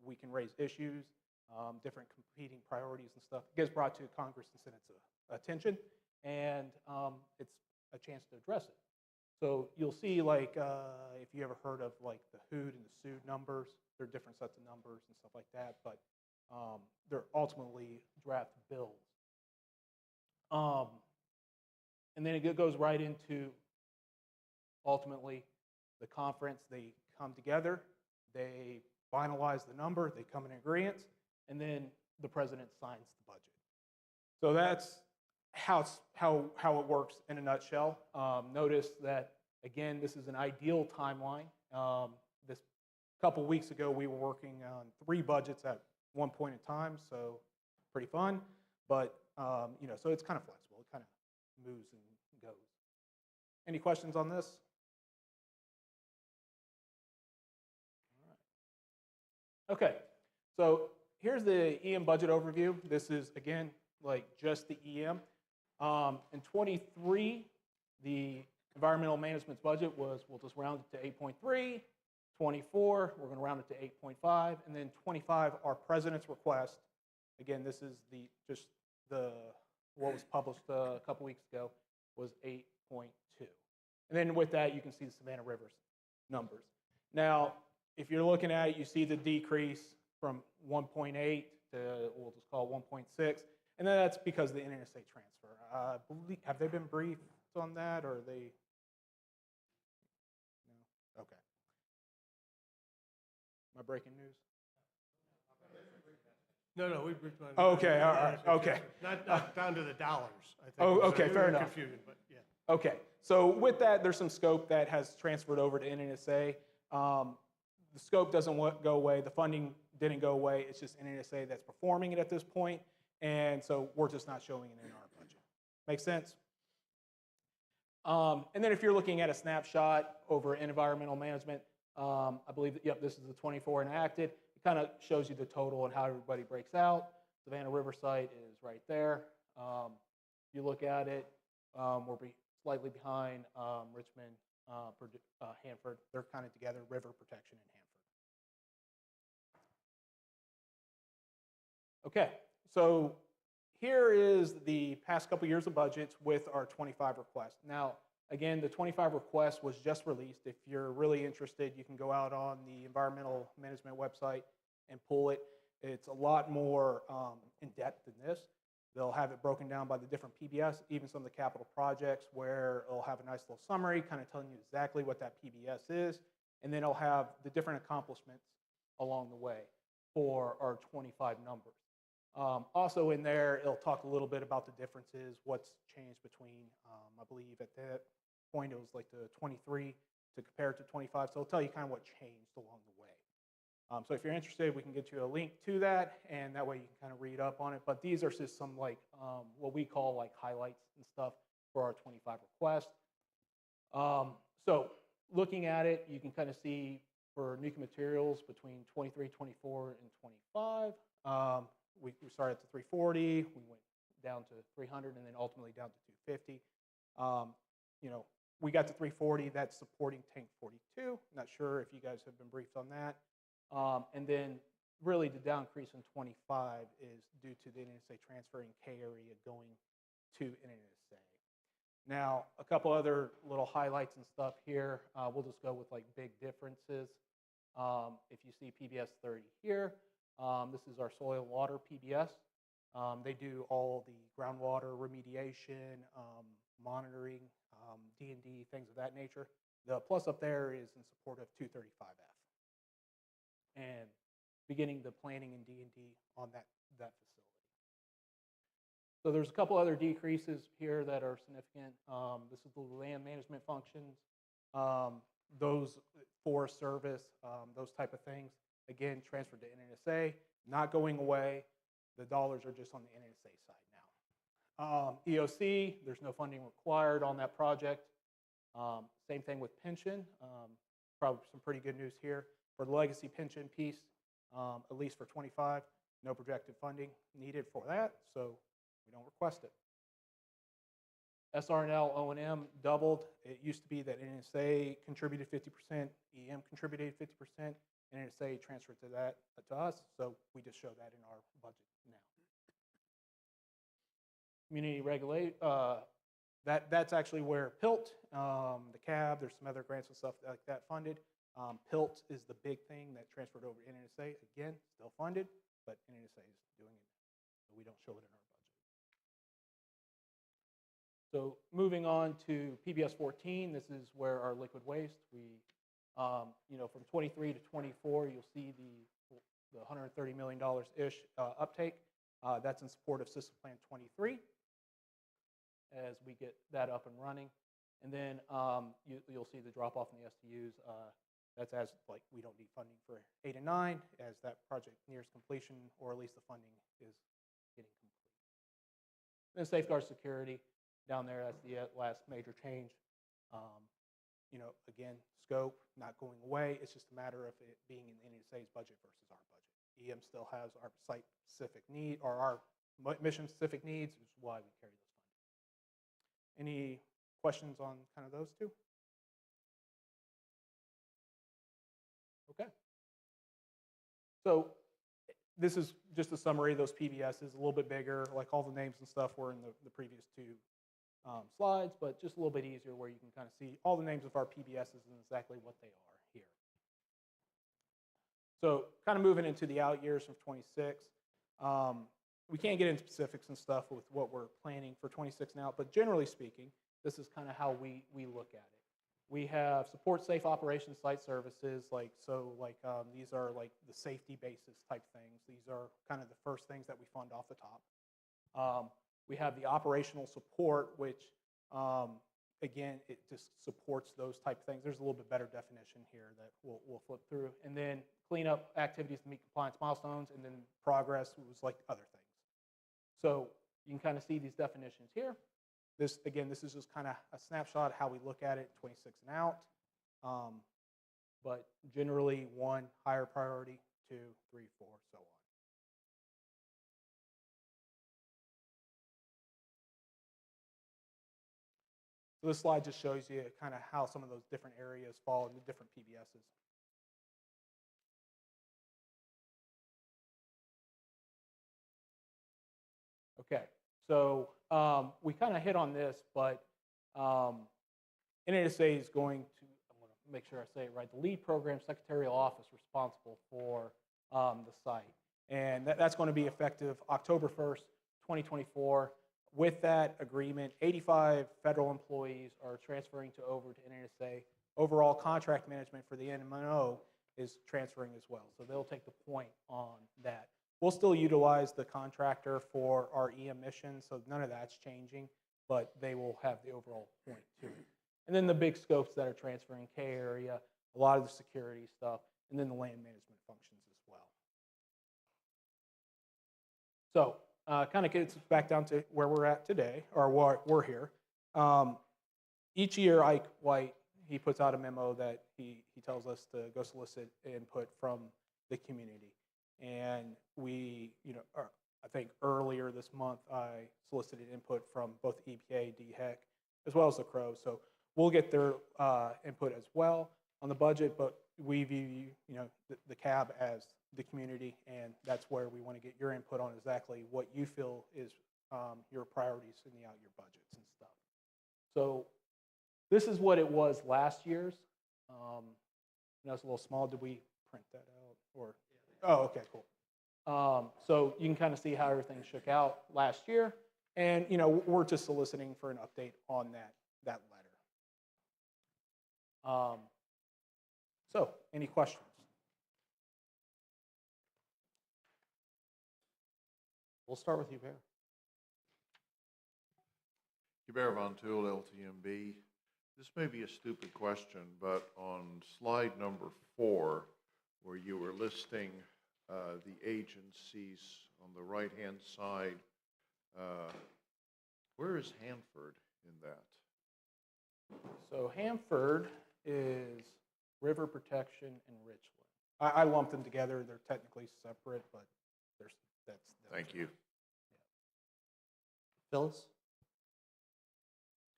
we can raise issues, different competing priorities and stuff, it gets brought to Congress and Senate's attention, and it's a chance to address it. So you'll see, like, if you ever heard of like the HOOD and the SUD numbers, they're different sets of numbers and stuff like that, but they're ultimately draft bills. And then it goes right into, ultimately, the conference. They come together, they finalize the number, they come in agreement, and then the president signs the budget. So that's how it works in a nutshell. Notice that, again, this is an ideal timeline. This couple weeks ago, we were working on 3 budgets at one point in time, so pretty fun. But so it's kind of flexible. It kind of moves and goes. Any questions on this? All right. Okay, so here's the EM budget overview. This is, again, like just the EM. In 23, the environmental management's budget was, we'll just round it to 8.3. 24, we're going to round it to 8.5. And then 25, our president's request. Again, this is what was published a couple weeks ago, was 8.2. And then with that, you can see the Savannah River's numbers. Now, if you're looking at it, you see the decrease from 1.8 to, we'll just call it 1.6. And then that's because of the interstate transfer. Have they been briefed on that, or are they? No? Okay. Am I breaking news? No, we briefed on. Okay, all right, okay. Not down to the dollars, I think. Oh, okay, fair enough. Confusion, but yeah. Okay, so with that, there's some scope that has transferred over to NNSA. The scope doesn't go away. The funding didn't go away. It's just NNSA that's performing it at this point. And so we're just not showing it in our budget. Make sense? And then if you're looking at a snapshot over environmental management, I believe that, yep, this is the 24 enacted. It kind of shows you the total and how everybody breaks out. Savannah River site is right there. If you look at it, we're slightly behind Richmond, Hanford. They're kind of together, river protection and Hanford. Okay, so here is the past couple years of budgets with our 25 request. Now, again, the 25 request was just released. If you're really interested, you can go out on the environmental management website and pull it. It's a lot more in depth than this. They'll have it broken down by the different PBS, even some of the capital projects, where it'll have a nice little summary kind of telling you exactly what that PBS is. And then it'll have the different accomplishments along the way for our 25 numbers. Also in there, it'll talk a little bit about the differences, what's changed between, I believe at that point it was like the 23 to compare it to 25. So it'll tell you kind of what changed along the way. So if you're interested, we can get you a link to that, and that way you can kind of read up on it. But these are just some like what we call like highlights and stuff for our 25 request. So looking at it, you can kind of see for nuclear materials between 23, 24, and 25. We started at the 340, we went down to 300, and then ultimately down to 250. We got to 340, that's supporting tank 42. Not sure if you guys have been briefed on that. And then really the downcrease in 25 is due to the NNSA transferring K area going to NNSA. Now, a couple other little highlights and stuff here. We'll just go with like big differences. If you see PBS 30 here, this is our soil and water PBS. They do all the groundwater remediation, monitoring, D&D, things of that nature. The plus up there is in support of 235F and beginning the planning and D&D on that facility. So there's a couple other decreases here that are significant. This is the land management functions, those forest service, those type of things. Again, transferred to NNSA, not going away. The dollars are just on the NNSA side now. EOC, there's no funding required on that project. Same thing with pension. Probably some pretty good news here. For the legacy pension piece, at least for 25, no projected funding needed for that, so we don't request it. SR&L O&M doubled. It used to be that NNSA contributed 50%, EM contributed 50%, NNSA transferred to that to us, so we just show that in our budget now. Community regulate, that's actually where PILT, the CAB, there's some other grants and stuff like that funded. PILT is the big thing that transferred over to NNSA. Again, still funded, but NNSA is doing it now, so we don't show it in our budget. So moving on to PBS 14, this is where our liquid waste, we, from 23 to 24, you'll see the $130 million-ish uptake. That's in support of System Plan 23 as we get that up and running. And then you'll see the drop off in the STUs. That's as like we don't need funding for 8 and 9 as that project nears completion, or at least the funding is getting complete. Then safeguard security down there, that's the last major change. Again, scope not going away. It's just a matter of it being in NNSA's budget versus our budget. EM still has our site-specific need, or our mission-specific needs, which is why we carry those funding. Any questions on kind of those two? Okay. So this is just a summary of those PBSs, a little bit bigger, like all the names and stuff were in the previous two slides, but just a little bit easier where you can kind of see all the names of our PBSs and exactly what they are here. So kind of moving into the out years of 26. We can't get into specifics and stuff with what we're planning for 26 now, but generally speaking, this is kind of how we look at it. We have support safe operations site services, these are like the safety basis type things. These are kind of the first things that we fund off the top. We have the operational support, which, again, it just supports those type of things. There's a little bit better definition here that we'll flip through. And then cleanup activities to meet compliance milestones, and then progress was like other things. So you can kind of see these definitions here. This is just kind of a snapshot of how we look at it, 26 and out. But generally, 1, higher priority, 2, 3, 4, so on. So this slide just shows you kind of how some of those different areas fall into different PBSs. Okay, so we kind of hit on this, but NNSA is going to, I'm going to make sure I say it right, the lead program secretarial office responsible for the site. And that's going to be effective October 1st, 2024. With that agreement, 85 federal employees are transferring over to NNSA. Overall contract management for the NMO is transferring as well. So they'll take the point on that. We'll still utilize the contractor for our EM mission, so none of that's changing, but they will have the overall point to it. And then the big scopes that are transferring, K area, a lot of the security stuff, and then the land management functions as well. So kind of gets us back down to where we're at today, or where we're here. Each year, Ike White, he puts out a memo that he tells us to go solicit input from the community. And we, I think earlier this month, I solicited input from both EPA, DHEC, as well as the Crows. So we'll get their input as well. on the budget, but we view, the CAB as the community, and that's where we want to get your input on exactly what you feel is your priorities in the out-year budgets and stuff. So this is what it was last year's. It's a little small. Did we print that out? Or oh, okay, cool. So you can kind of see how everything shook out last year, and we're just soliciting for an update on that letter. So any questions? We'll start with you, Bear. Hubert Von Tool, LTMB. This may be a stupid question, but on slide number 4, where you were listing the agencies on the right-hand side, where is Hanford in that? So Hanford is River Protection and Richland. I lumped them together. They're technically separate, but that's. Thank you. Phyllis?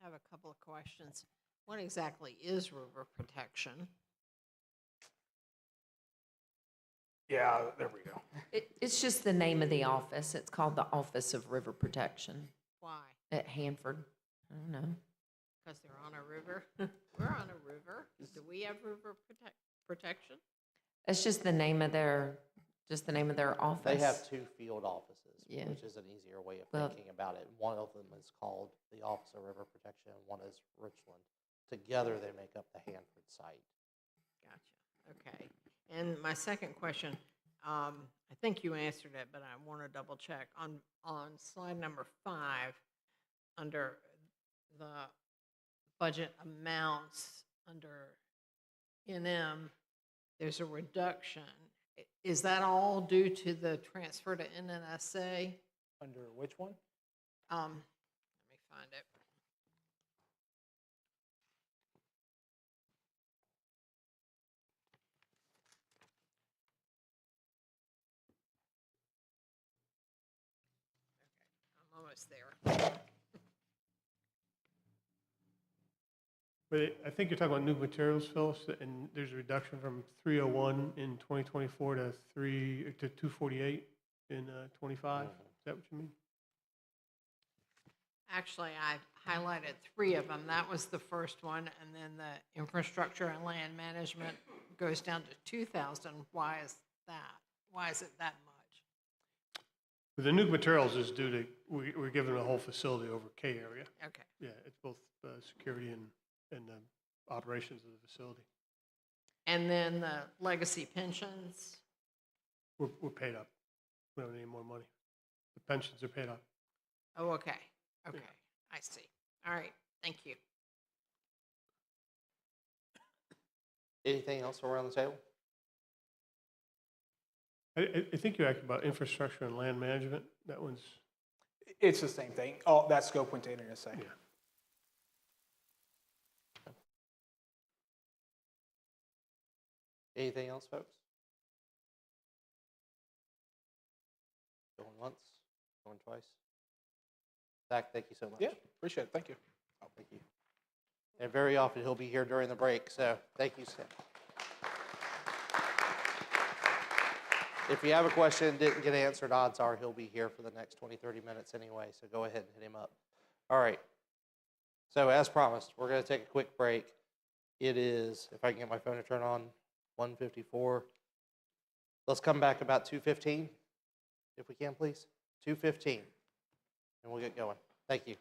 I have a couple of questions. What exactly is river protection? Yeah, there we go. It's just the name of the office. It's called the Office of River Protection Why? at Hanford. I don't know. Because they're on a river? We're on a river. Do we have river protection? It's just the name of their office. They have 2 field offices, Yeah. which is an easier way of Well- thinking about it. One of them is called the Office of River Protection, and one is Richland. Together, they make up the Hanford site. Gotcha. Okay. And my second question, I think you answered it, but I want to double check. On slide number 5, under the budget amounts under NM, there's a reduction. Is that all due to the transfer to NNSA? Under which one? Let me find it. Okay, I'm almost there. But I think you're talking about new materials, Phyllis, and there's a reduction from 301 in 2024 to 248 in 25. Is that what you mean? Actually, I highlighted 3 of them. That was the first one, and then the infrastructure and land management goes down to 2,000. Why is that? Why is it that much? But the new materials is due to, we're giving the whole facility over K area. Okay. Yeah, it's both security and operations of the facility. And then the legacy pensions. We're paid up. We don't need any more money. The pensions are paid up. Oh, okay. Okay, Yeah. I see. All right, thank you. Anything else around the table? I think you're asking about infrastructure and land management. That one's, It's the same thing. Oh, that scope went to NNSA. yeah. Anything else, folks? Going once, going twice. Zach, thank you so much. Yeah, appreciate it. Thank you. Oh, thank you. And very often he'll be here during the break, so thank you, Sam. If you have a question didn't get answered, odds are he'll be here for the next 20, 30 minutes anyway, so go ahead and hit him up. All right. So as promised, we're going to take a quick break. It is, if I can get my phone to turn on, 1:54. Let's come back about 2:15, if we can, please. 2:15, and we'll get going. Thank you.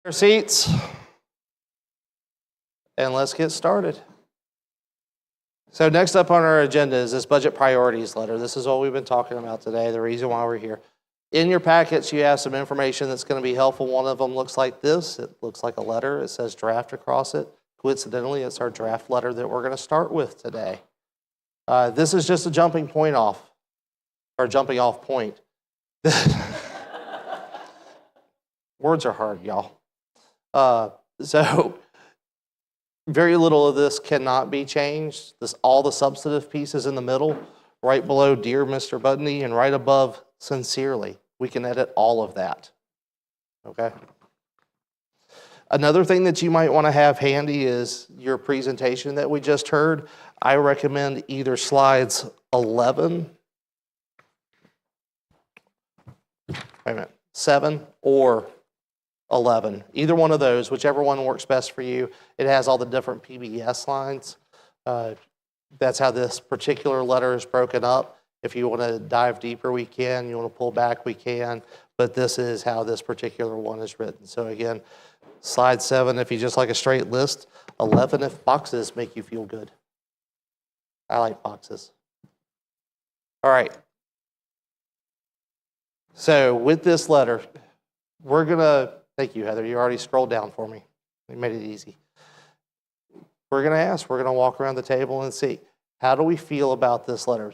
Your seats, and let's get started. So next up on our agenda is this budget priorities letter. This is what we've been talking about today, the reason why we're here. In your packets, you have some information that's going to be helpful. One of them looks like this. It looks like a letter. It says draft across it. Coincidentally, it's our draft letter that we're going to start with today. This is just a jumping off point. Words are hard, y'all. So very little of this cannot be changed. All the substantive pieces in the middle, right below Dear Mr. Budney and right above Sincerely. We can edit all of that, okay? Another thing that you might want to have handy is your presentation that we just heard. I recommend either slides 11, 7 or 11. Either one of those, whichever one works best for you. It has all the different PBS lines. That's how this particular letter is broken up. If you want to dive deeper, we can. You want to pull back, we can. But this is how this particular one is written. So again, slide 7, if you just like a straight list. 11, if boxes make you feel good. I like boxes. All right. So with this letter, we're going to, thank you, Heather. You already scrolled down for me. You made it easy. We're going to walk around the table and see, how do we feel about this letter?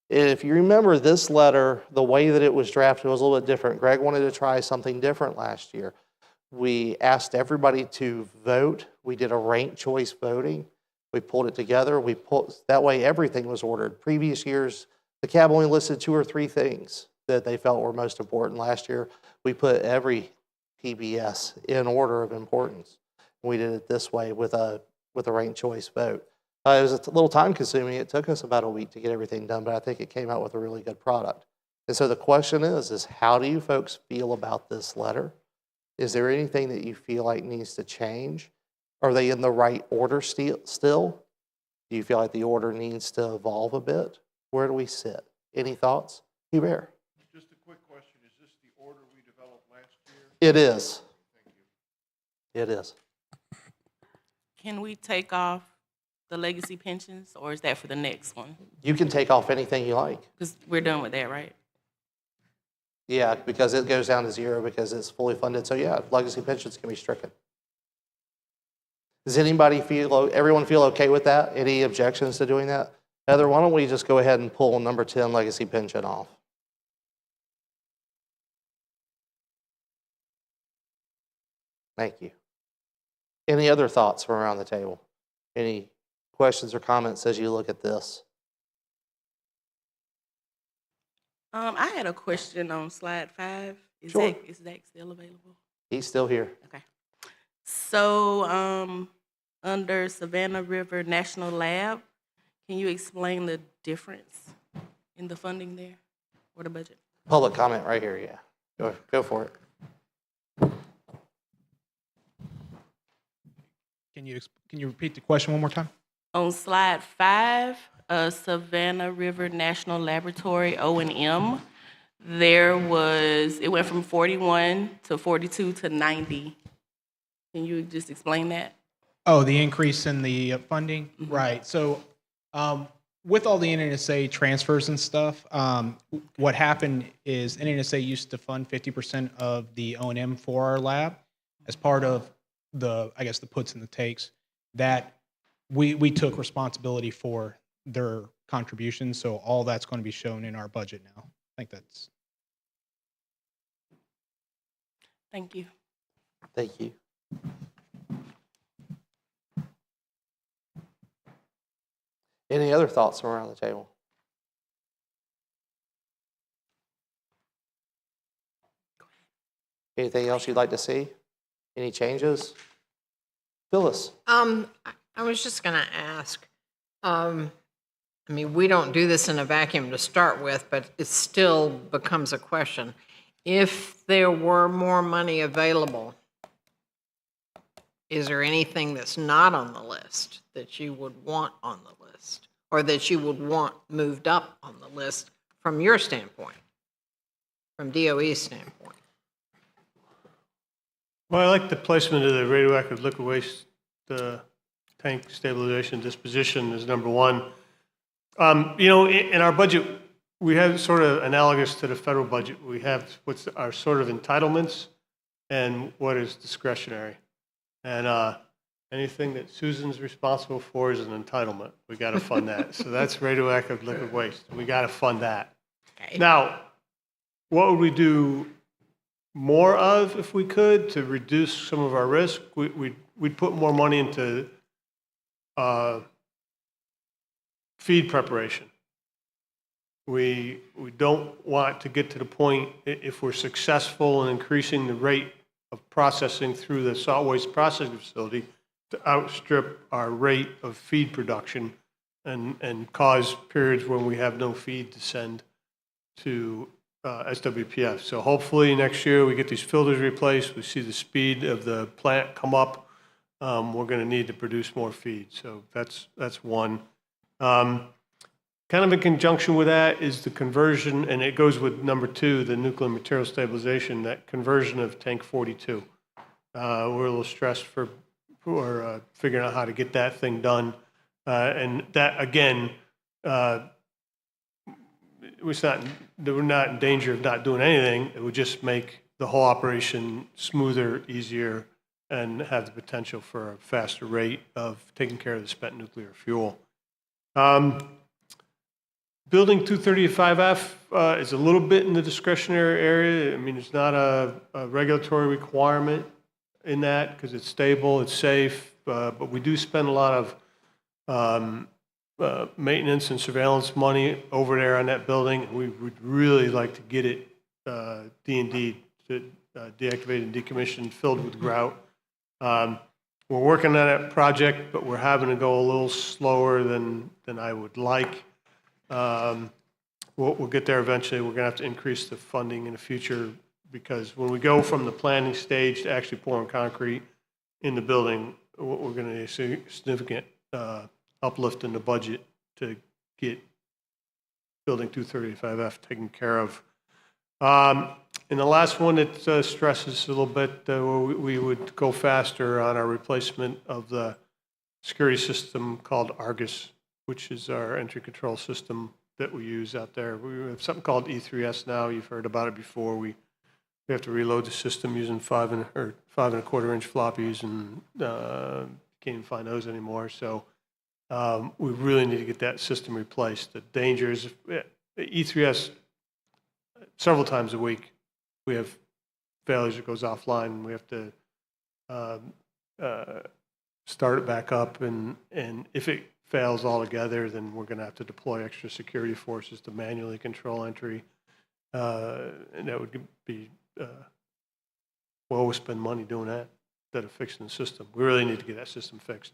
If you remember this letter, the way that it was drafted was a little bit different. Greg wanted to try something different last year. We asked everybody to vote. We did a ranked choice voting. We pulled it together. That way everything was ordered. Previous years, the CAB only listed 2 or 3 things that they felt were most important. Last year, we put every PBS in order of importance. We did it this way with a ranked choice vote. It was a little time consuming. It took us about a week to get everything done, but I think it came out with a really good product. And so the question is how do you folks feel about this letter? Is there anything that you feel like needs to change? Are they in the right order still? Do you feel like the order needs to evolve a bit? Where do we sit? Any thoughts? Hubert? Just a quick question. Is this the order we developed last year? It is. Thank you. It is. Can we take off the legacy pensions, or is that for the next one? You can take off anything you like. Because we're done with that, right? Yeah, because it goes down to 0 because it's fully funded. So yeah, legacy pensions can be stricken. Does everyone feel okay with that? Any objections to doing that? Heather, why don't we just go ahead and pull number 10 legacy pension off? Thank you. Any other thoughts from around the table? Any questions or comments as you look at this? I had a question on slide 5. Is Sure. Zach still available? He's still here. Okay. So under Savannah River National Lab, can you explain the difference in the funding there or the budget? Public comment right here, yeah. Go for it. Can you repeat the question one more time? On slide 5, Savannah River National Laboratory, O&M, it went from 41 to 42 to 90. Can you just explain that? Oh, the increase in the funding? Mm-hmm. Right. So with all the NNSA transfers and stuff, what happened is NNSA used to fund 50% of the O&M for our lab as part of the puts and the takes that we took responsibility for their contributions. So all that's going to be shown in our budget now. I think that's. Thank you. Thank you. Any other thoughts from around the table? Anything else you'd like to see? Any changes? Phyllis? I was just going to ask, we don't do this in a vacuum to start with, but it still becomes a question. If there were more money available, is there anything that's not on the list that you would want on the list, or that you would want moved up on the list from your standpoint, from DOE's standpoint? Well, I like the placement of the radioactive liquid waste tank stabilization disposition as number one. In our budget, we have sort of analogous to the federal budget. We have what's our sort of entitlements and what is discretionary. And anything that Susan's responsible for is an entitlement. We got to fund that. So that's radioactive liquid waste. We got to fund that. Okay. Now, what would we do more of if we could to reduce some of our risk? We'd put more money into feed preparation. We don't want to get to the point, if we're successful in increasing the rate of processing through the salt waste processing facility, to outstrip our rate of feed production and cause periods when we have no feed to send to SWPF. So hopefully next year we get these filters replaced, we see the speed of the plant come up, we're going to need to produce more feed. So that's one. Kind of in conjunction with that is the conversion, and it goes with number two, the nuclear material stabilization, that conversion of tank 42. We're a little stressed for figuring out how to get that thing done. And that, again, we're not in danger of not doing anything. It would just make the whole operation smoother, easier, and have the potential for a faster rate of taking care of the spent nuclear fuel. Building 235F is a little bit in the discretionary area. I mean, it's not a regulatory requirement in that because it's stable, it's safe, but we do spend a lot of maintenance and surveillance money over there on that building. We would really like to get it D&D, deactivated and decommissioned, filled with grout. We're working on that project, but we're having to go a little slower than I would like. We'll get there eventually. We're going to have to increase the funding in the future because when we go from the planning stage to actually pouring concrete in the building, we're going to need a significant uplift in the budget to get building 235F taken care of. And the last one that stresses a little bit, we would go faster on our replacement of the security system called Argus, which is our entry control system that we use out there. We have something called E3S now. You've heard about it before. We have to reload the system using 5.25 inch floppies, and can't even find those anymore. So we really need to get that system replaced. The danger is E3S, several times a week, we have failures. It goes offline, and we have to start it back up. And if it fails altogether, then we're going to have to deploy extra security forces to manually control entry. And that would be, well, we'll spend money doing that instead of fixing the system. We really need to get that system fixed.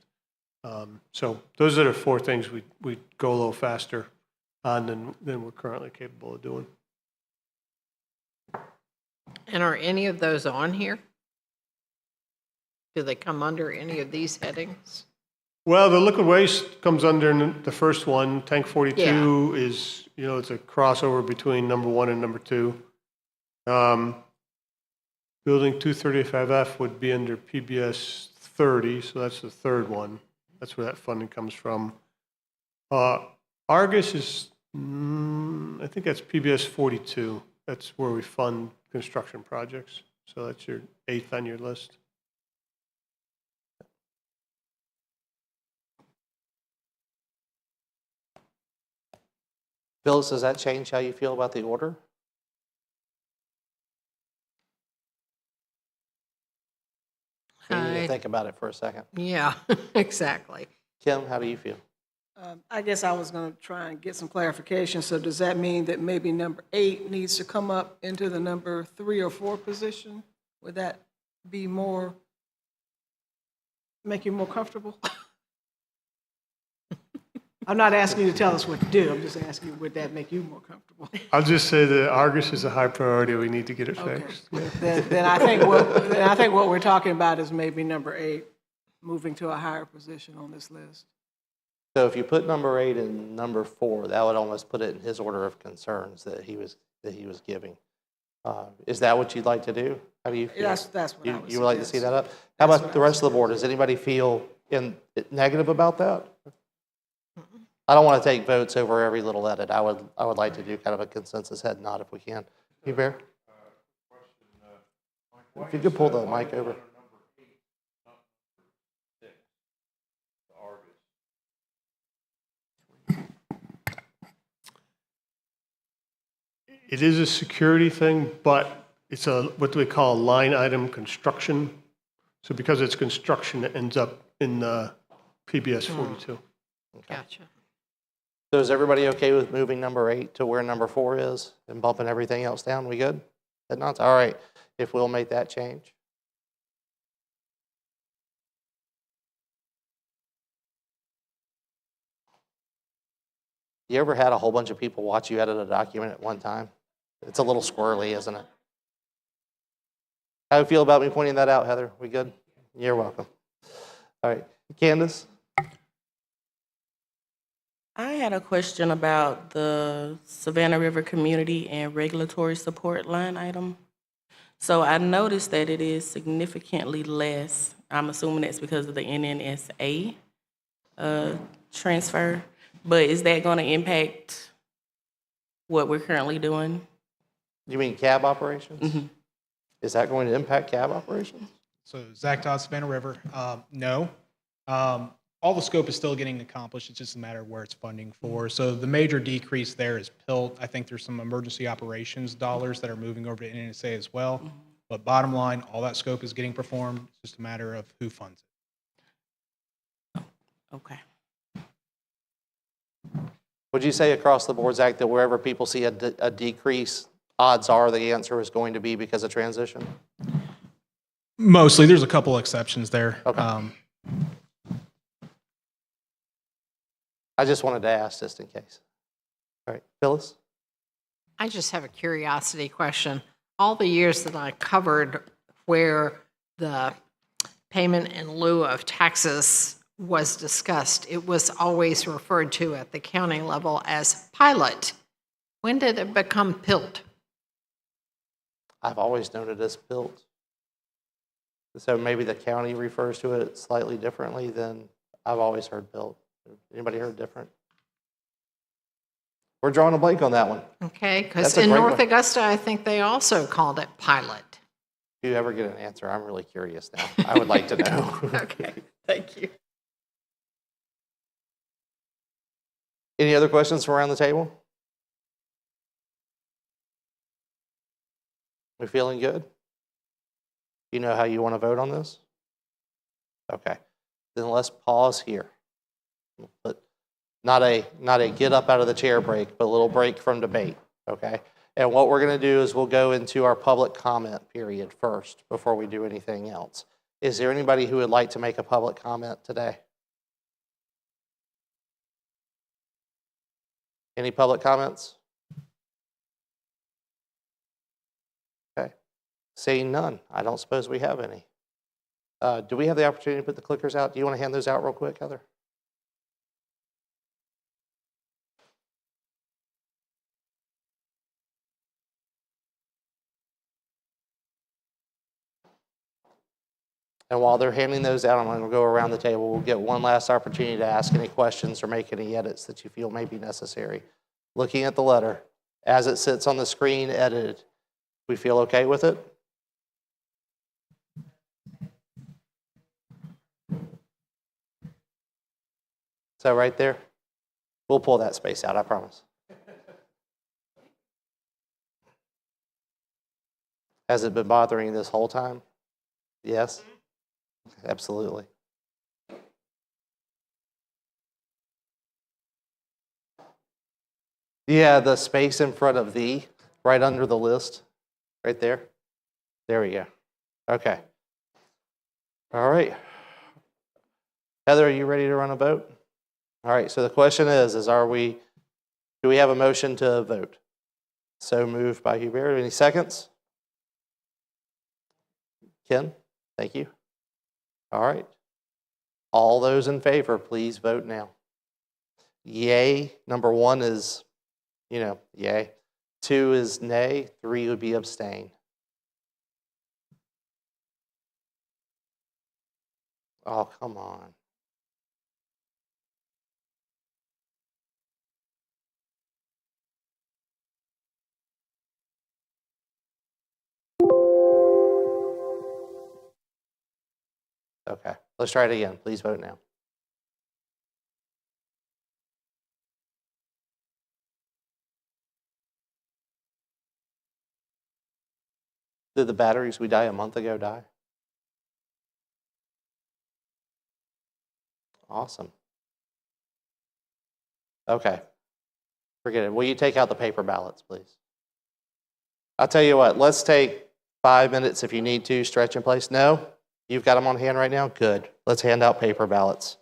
So those are the four things we go a little faster on than we're currently capable of doing. And are any of those on here? Do they come under any of these headings? Well, the liquid waste comes under the first one. Tank 42 is, it's a crossover between number one and number two. Building 235F would be under PBS 30, so that's the third one. That's where that funding comes from. Argus is, I think that's PBS 42. That's where we fund construction projects. So that's your 8th on your list. Phyllis, does that change how you feel about the order? You need to think about it for a second. Yeah, exactly. Kim, how do you feel? I guess I was going to try and get some clarification. So does that mean that maybe number 8 needs to come up into the number 3 or 4 position? Would that be make you more comfortable? I'm not asking you to tell us what to do. I'm just asking you, would that make you more comfortable? I'll just say that Argus is a high priority. We need to get it fixed. Then I think what we're talking about is maybe number 8, moving to a higher position on this list. So if you put number 8 and number 4, that would almost put it in his order of concerns that he was giving. Is that what you'd like to do? How do you feel? That's what I would You would like to see suggest. that up? How That's about what the I would rest of the board? Does anybody feel negative about that? I don't want to take votes over every little edit. I would like to do kind of a consensus head nod if we can. Hubert? If you could pull the mic over. It is a security thing, but it's a, what do we call a line item construction? So because it's construction, it ends up in PBS 42. Gotcha. So is everybody okay with moving number 8 to where number 4 is and bumping everything else down? We good? Head nods? All right. If we'll make that change. You ever had a whole bunch of people watch you edit a document at one time? It's a little squirrely, isn't it? How do you feel about me pointing that out, Heather? We good? You're welcome. All right. Candace? I had a question about the Savannah River Community and Regulatory Support line item. So I noticed that it is significantly less. I'm assuming that's because of the NNSA transfer. But is that going to impact what we're currently doing? You mean cab operations? Mhm. Is that going to impact cab operations? So Zach Todd, Savannah River, no. All the scope is still getting accomplished. It's just a matter of where it's funding for. So the major decrease there is PILT. I think there's some emergency operations dollars that are moving over to NNSA as well. But bottom line, all that scope is getting performed. It's just a matter of who funds it. Okay. Would you say across the board, Zach, that wherever people see a decrease, odds are the answer is going to be because of transition? Mostly, there's a couple exceptions there. Okay. I just wanted to ask just in case. All right, Phyllis? I just have a curiosity question. All the years that I covered where the payment in lieu of taxes was discussed, it was always referred to at the county level as pilot. When did it become PILT? I've always known it as PILT. So maybe the county refers to it slightly differently than I've always heard PILT. Anybody heard different? We're drawing a blank on that one. Okay, because That's a in great North one. Augusta, I think they also called it pilot. If you ever get an answer, I'm really curious now. I would like to know. Okay, thank you. Any other questions from around the table? We feeling good? You know how you want to vote on this? Okay. Then let's pause here. But not a get up out of the chair break, but a little break from debate, okay? And what we're going to do is we'll go into our public comment period first before we do anything else. Is there anybody who would like to make a public comment today? Any public comments? Okay. Seeing none, I don't suppose we have any. Do we have the opportunity to put the clickers out? Do you want to hand those out real quick, Heather? And while they're handing those out, I'm going to go around the table. We'll get one last opportunity to ask any questions or make any edits that you feel may be necessary. Looking at the letter, as it sits on the screen, edited, we feel okay with it? So right there, we'll pull that space out, I promise. Has it been bothering you this whole time? Yes? Absolutely. Yeah, the space in front of the, right under the list, right there. There we go. Okay. All right. Heather, are you ready to run a vote? All right, so the question is do we have a motion to vote? So moved by Hubert. Any seconds? Ken, thank you. All right. All those in favor, please vote now. Yay, number 1 is, yay. 2 is nay, 3 would be abstain. Oh, come on. Okay, let's try it again. Please vote now. Did the batteries we die a month ago die? Awesome. Okay. Forget it. Will you take out the paper ballots, please? I'll tell you what, let's take 5 minutes if you need to, stretch in place. No? You've got them on hand right now? Good. Let's hand out paper ballots.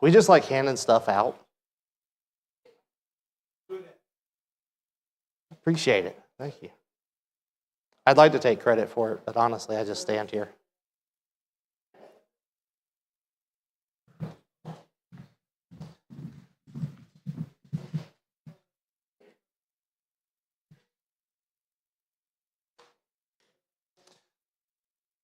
We just like handing stuff out. Appreciate it. Thank you. I'd like to take credit for it, but honestly, I just stand here.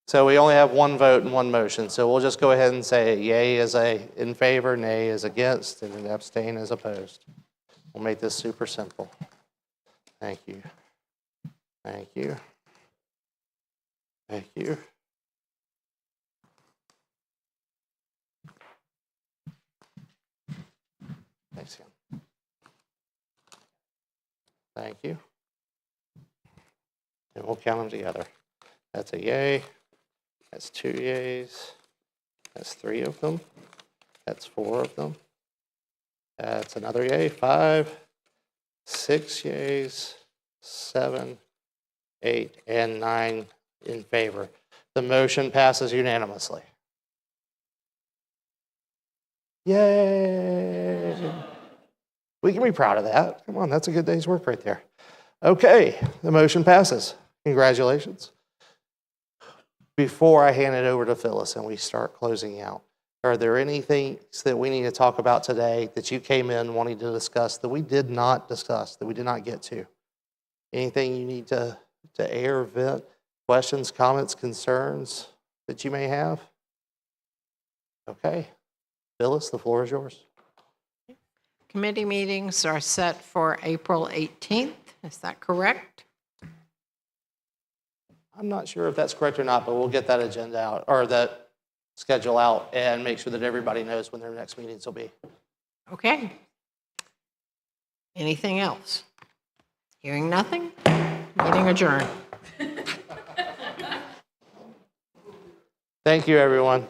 So we only have one vote and one motion, so we'll just go ahead and say yay is in favor, nay is against, and an abstain is opposed. We'll make this super simple. Thank you. Thank you. Thank you. Thanks, Kim. Thank you. And we'll count them together. That's a yay. That's 2 yays. That's 3 of them. That's 4 of them. That's another yay. 5, 6 yays, 7, 8, and 9 in favor. The motion passes unanimously. Yay! We can be proud of that. Come on, that's a good day's work right there. Okay, the motion passes. Congratulations. Before I hand it over to Phyllis and we start closing out, are there any things that we need to talk about today that you came in wanting to discuss that we did not discuss, that we did not get to? Anything you need to air, vent, questions, comments, concerns that you may have? Okay. Phyllis, the floor is yours. Committee meetings are set for April 18th. Is that correct? I'm not sure if that's correct or not, but we'll get that agenda out, or that schedule out, and make sure that everybody knows when their next meetings will be. Okay. Anything else? Hearing nothing? Meeting adjourned. Thank you, everyone.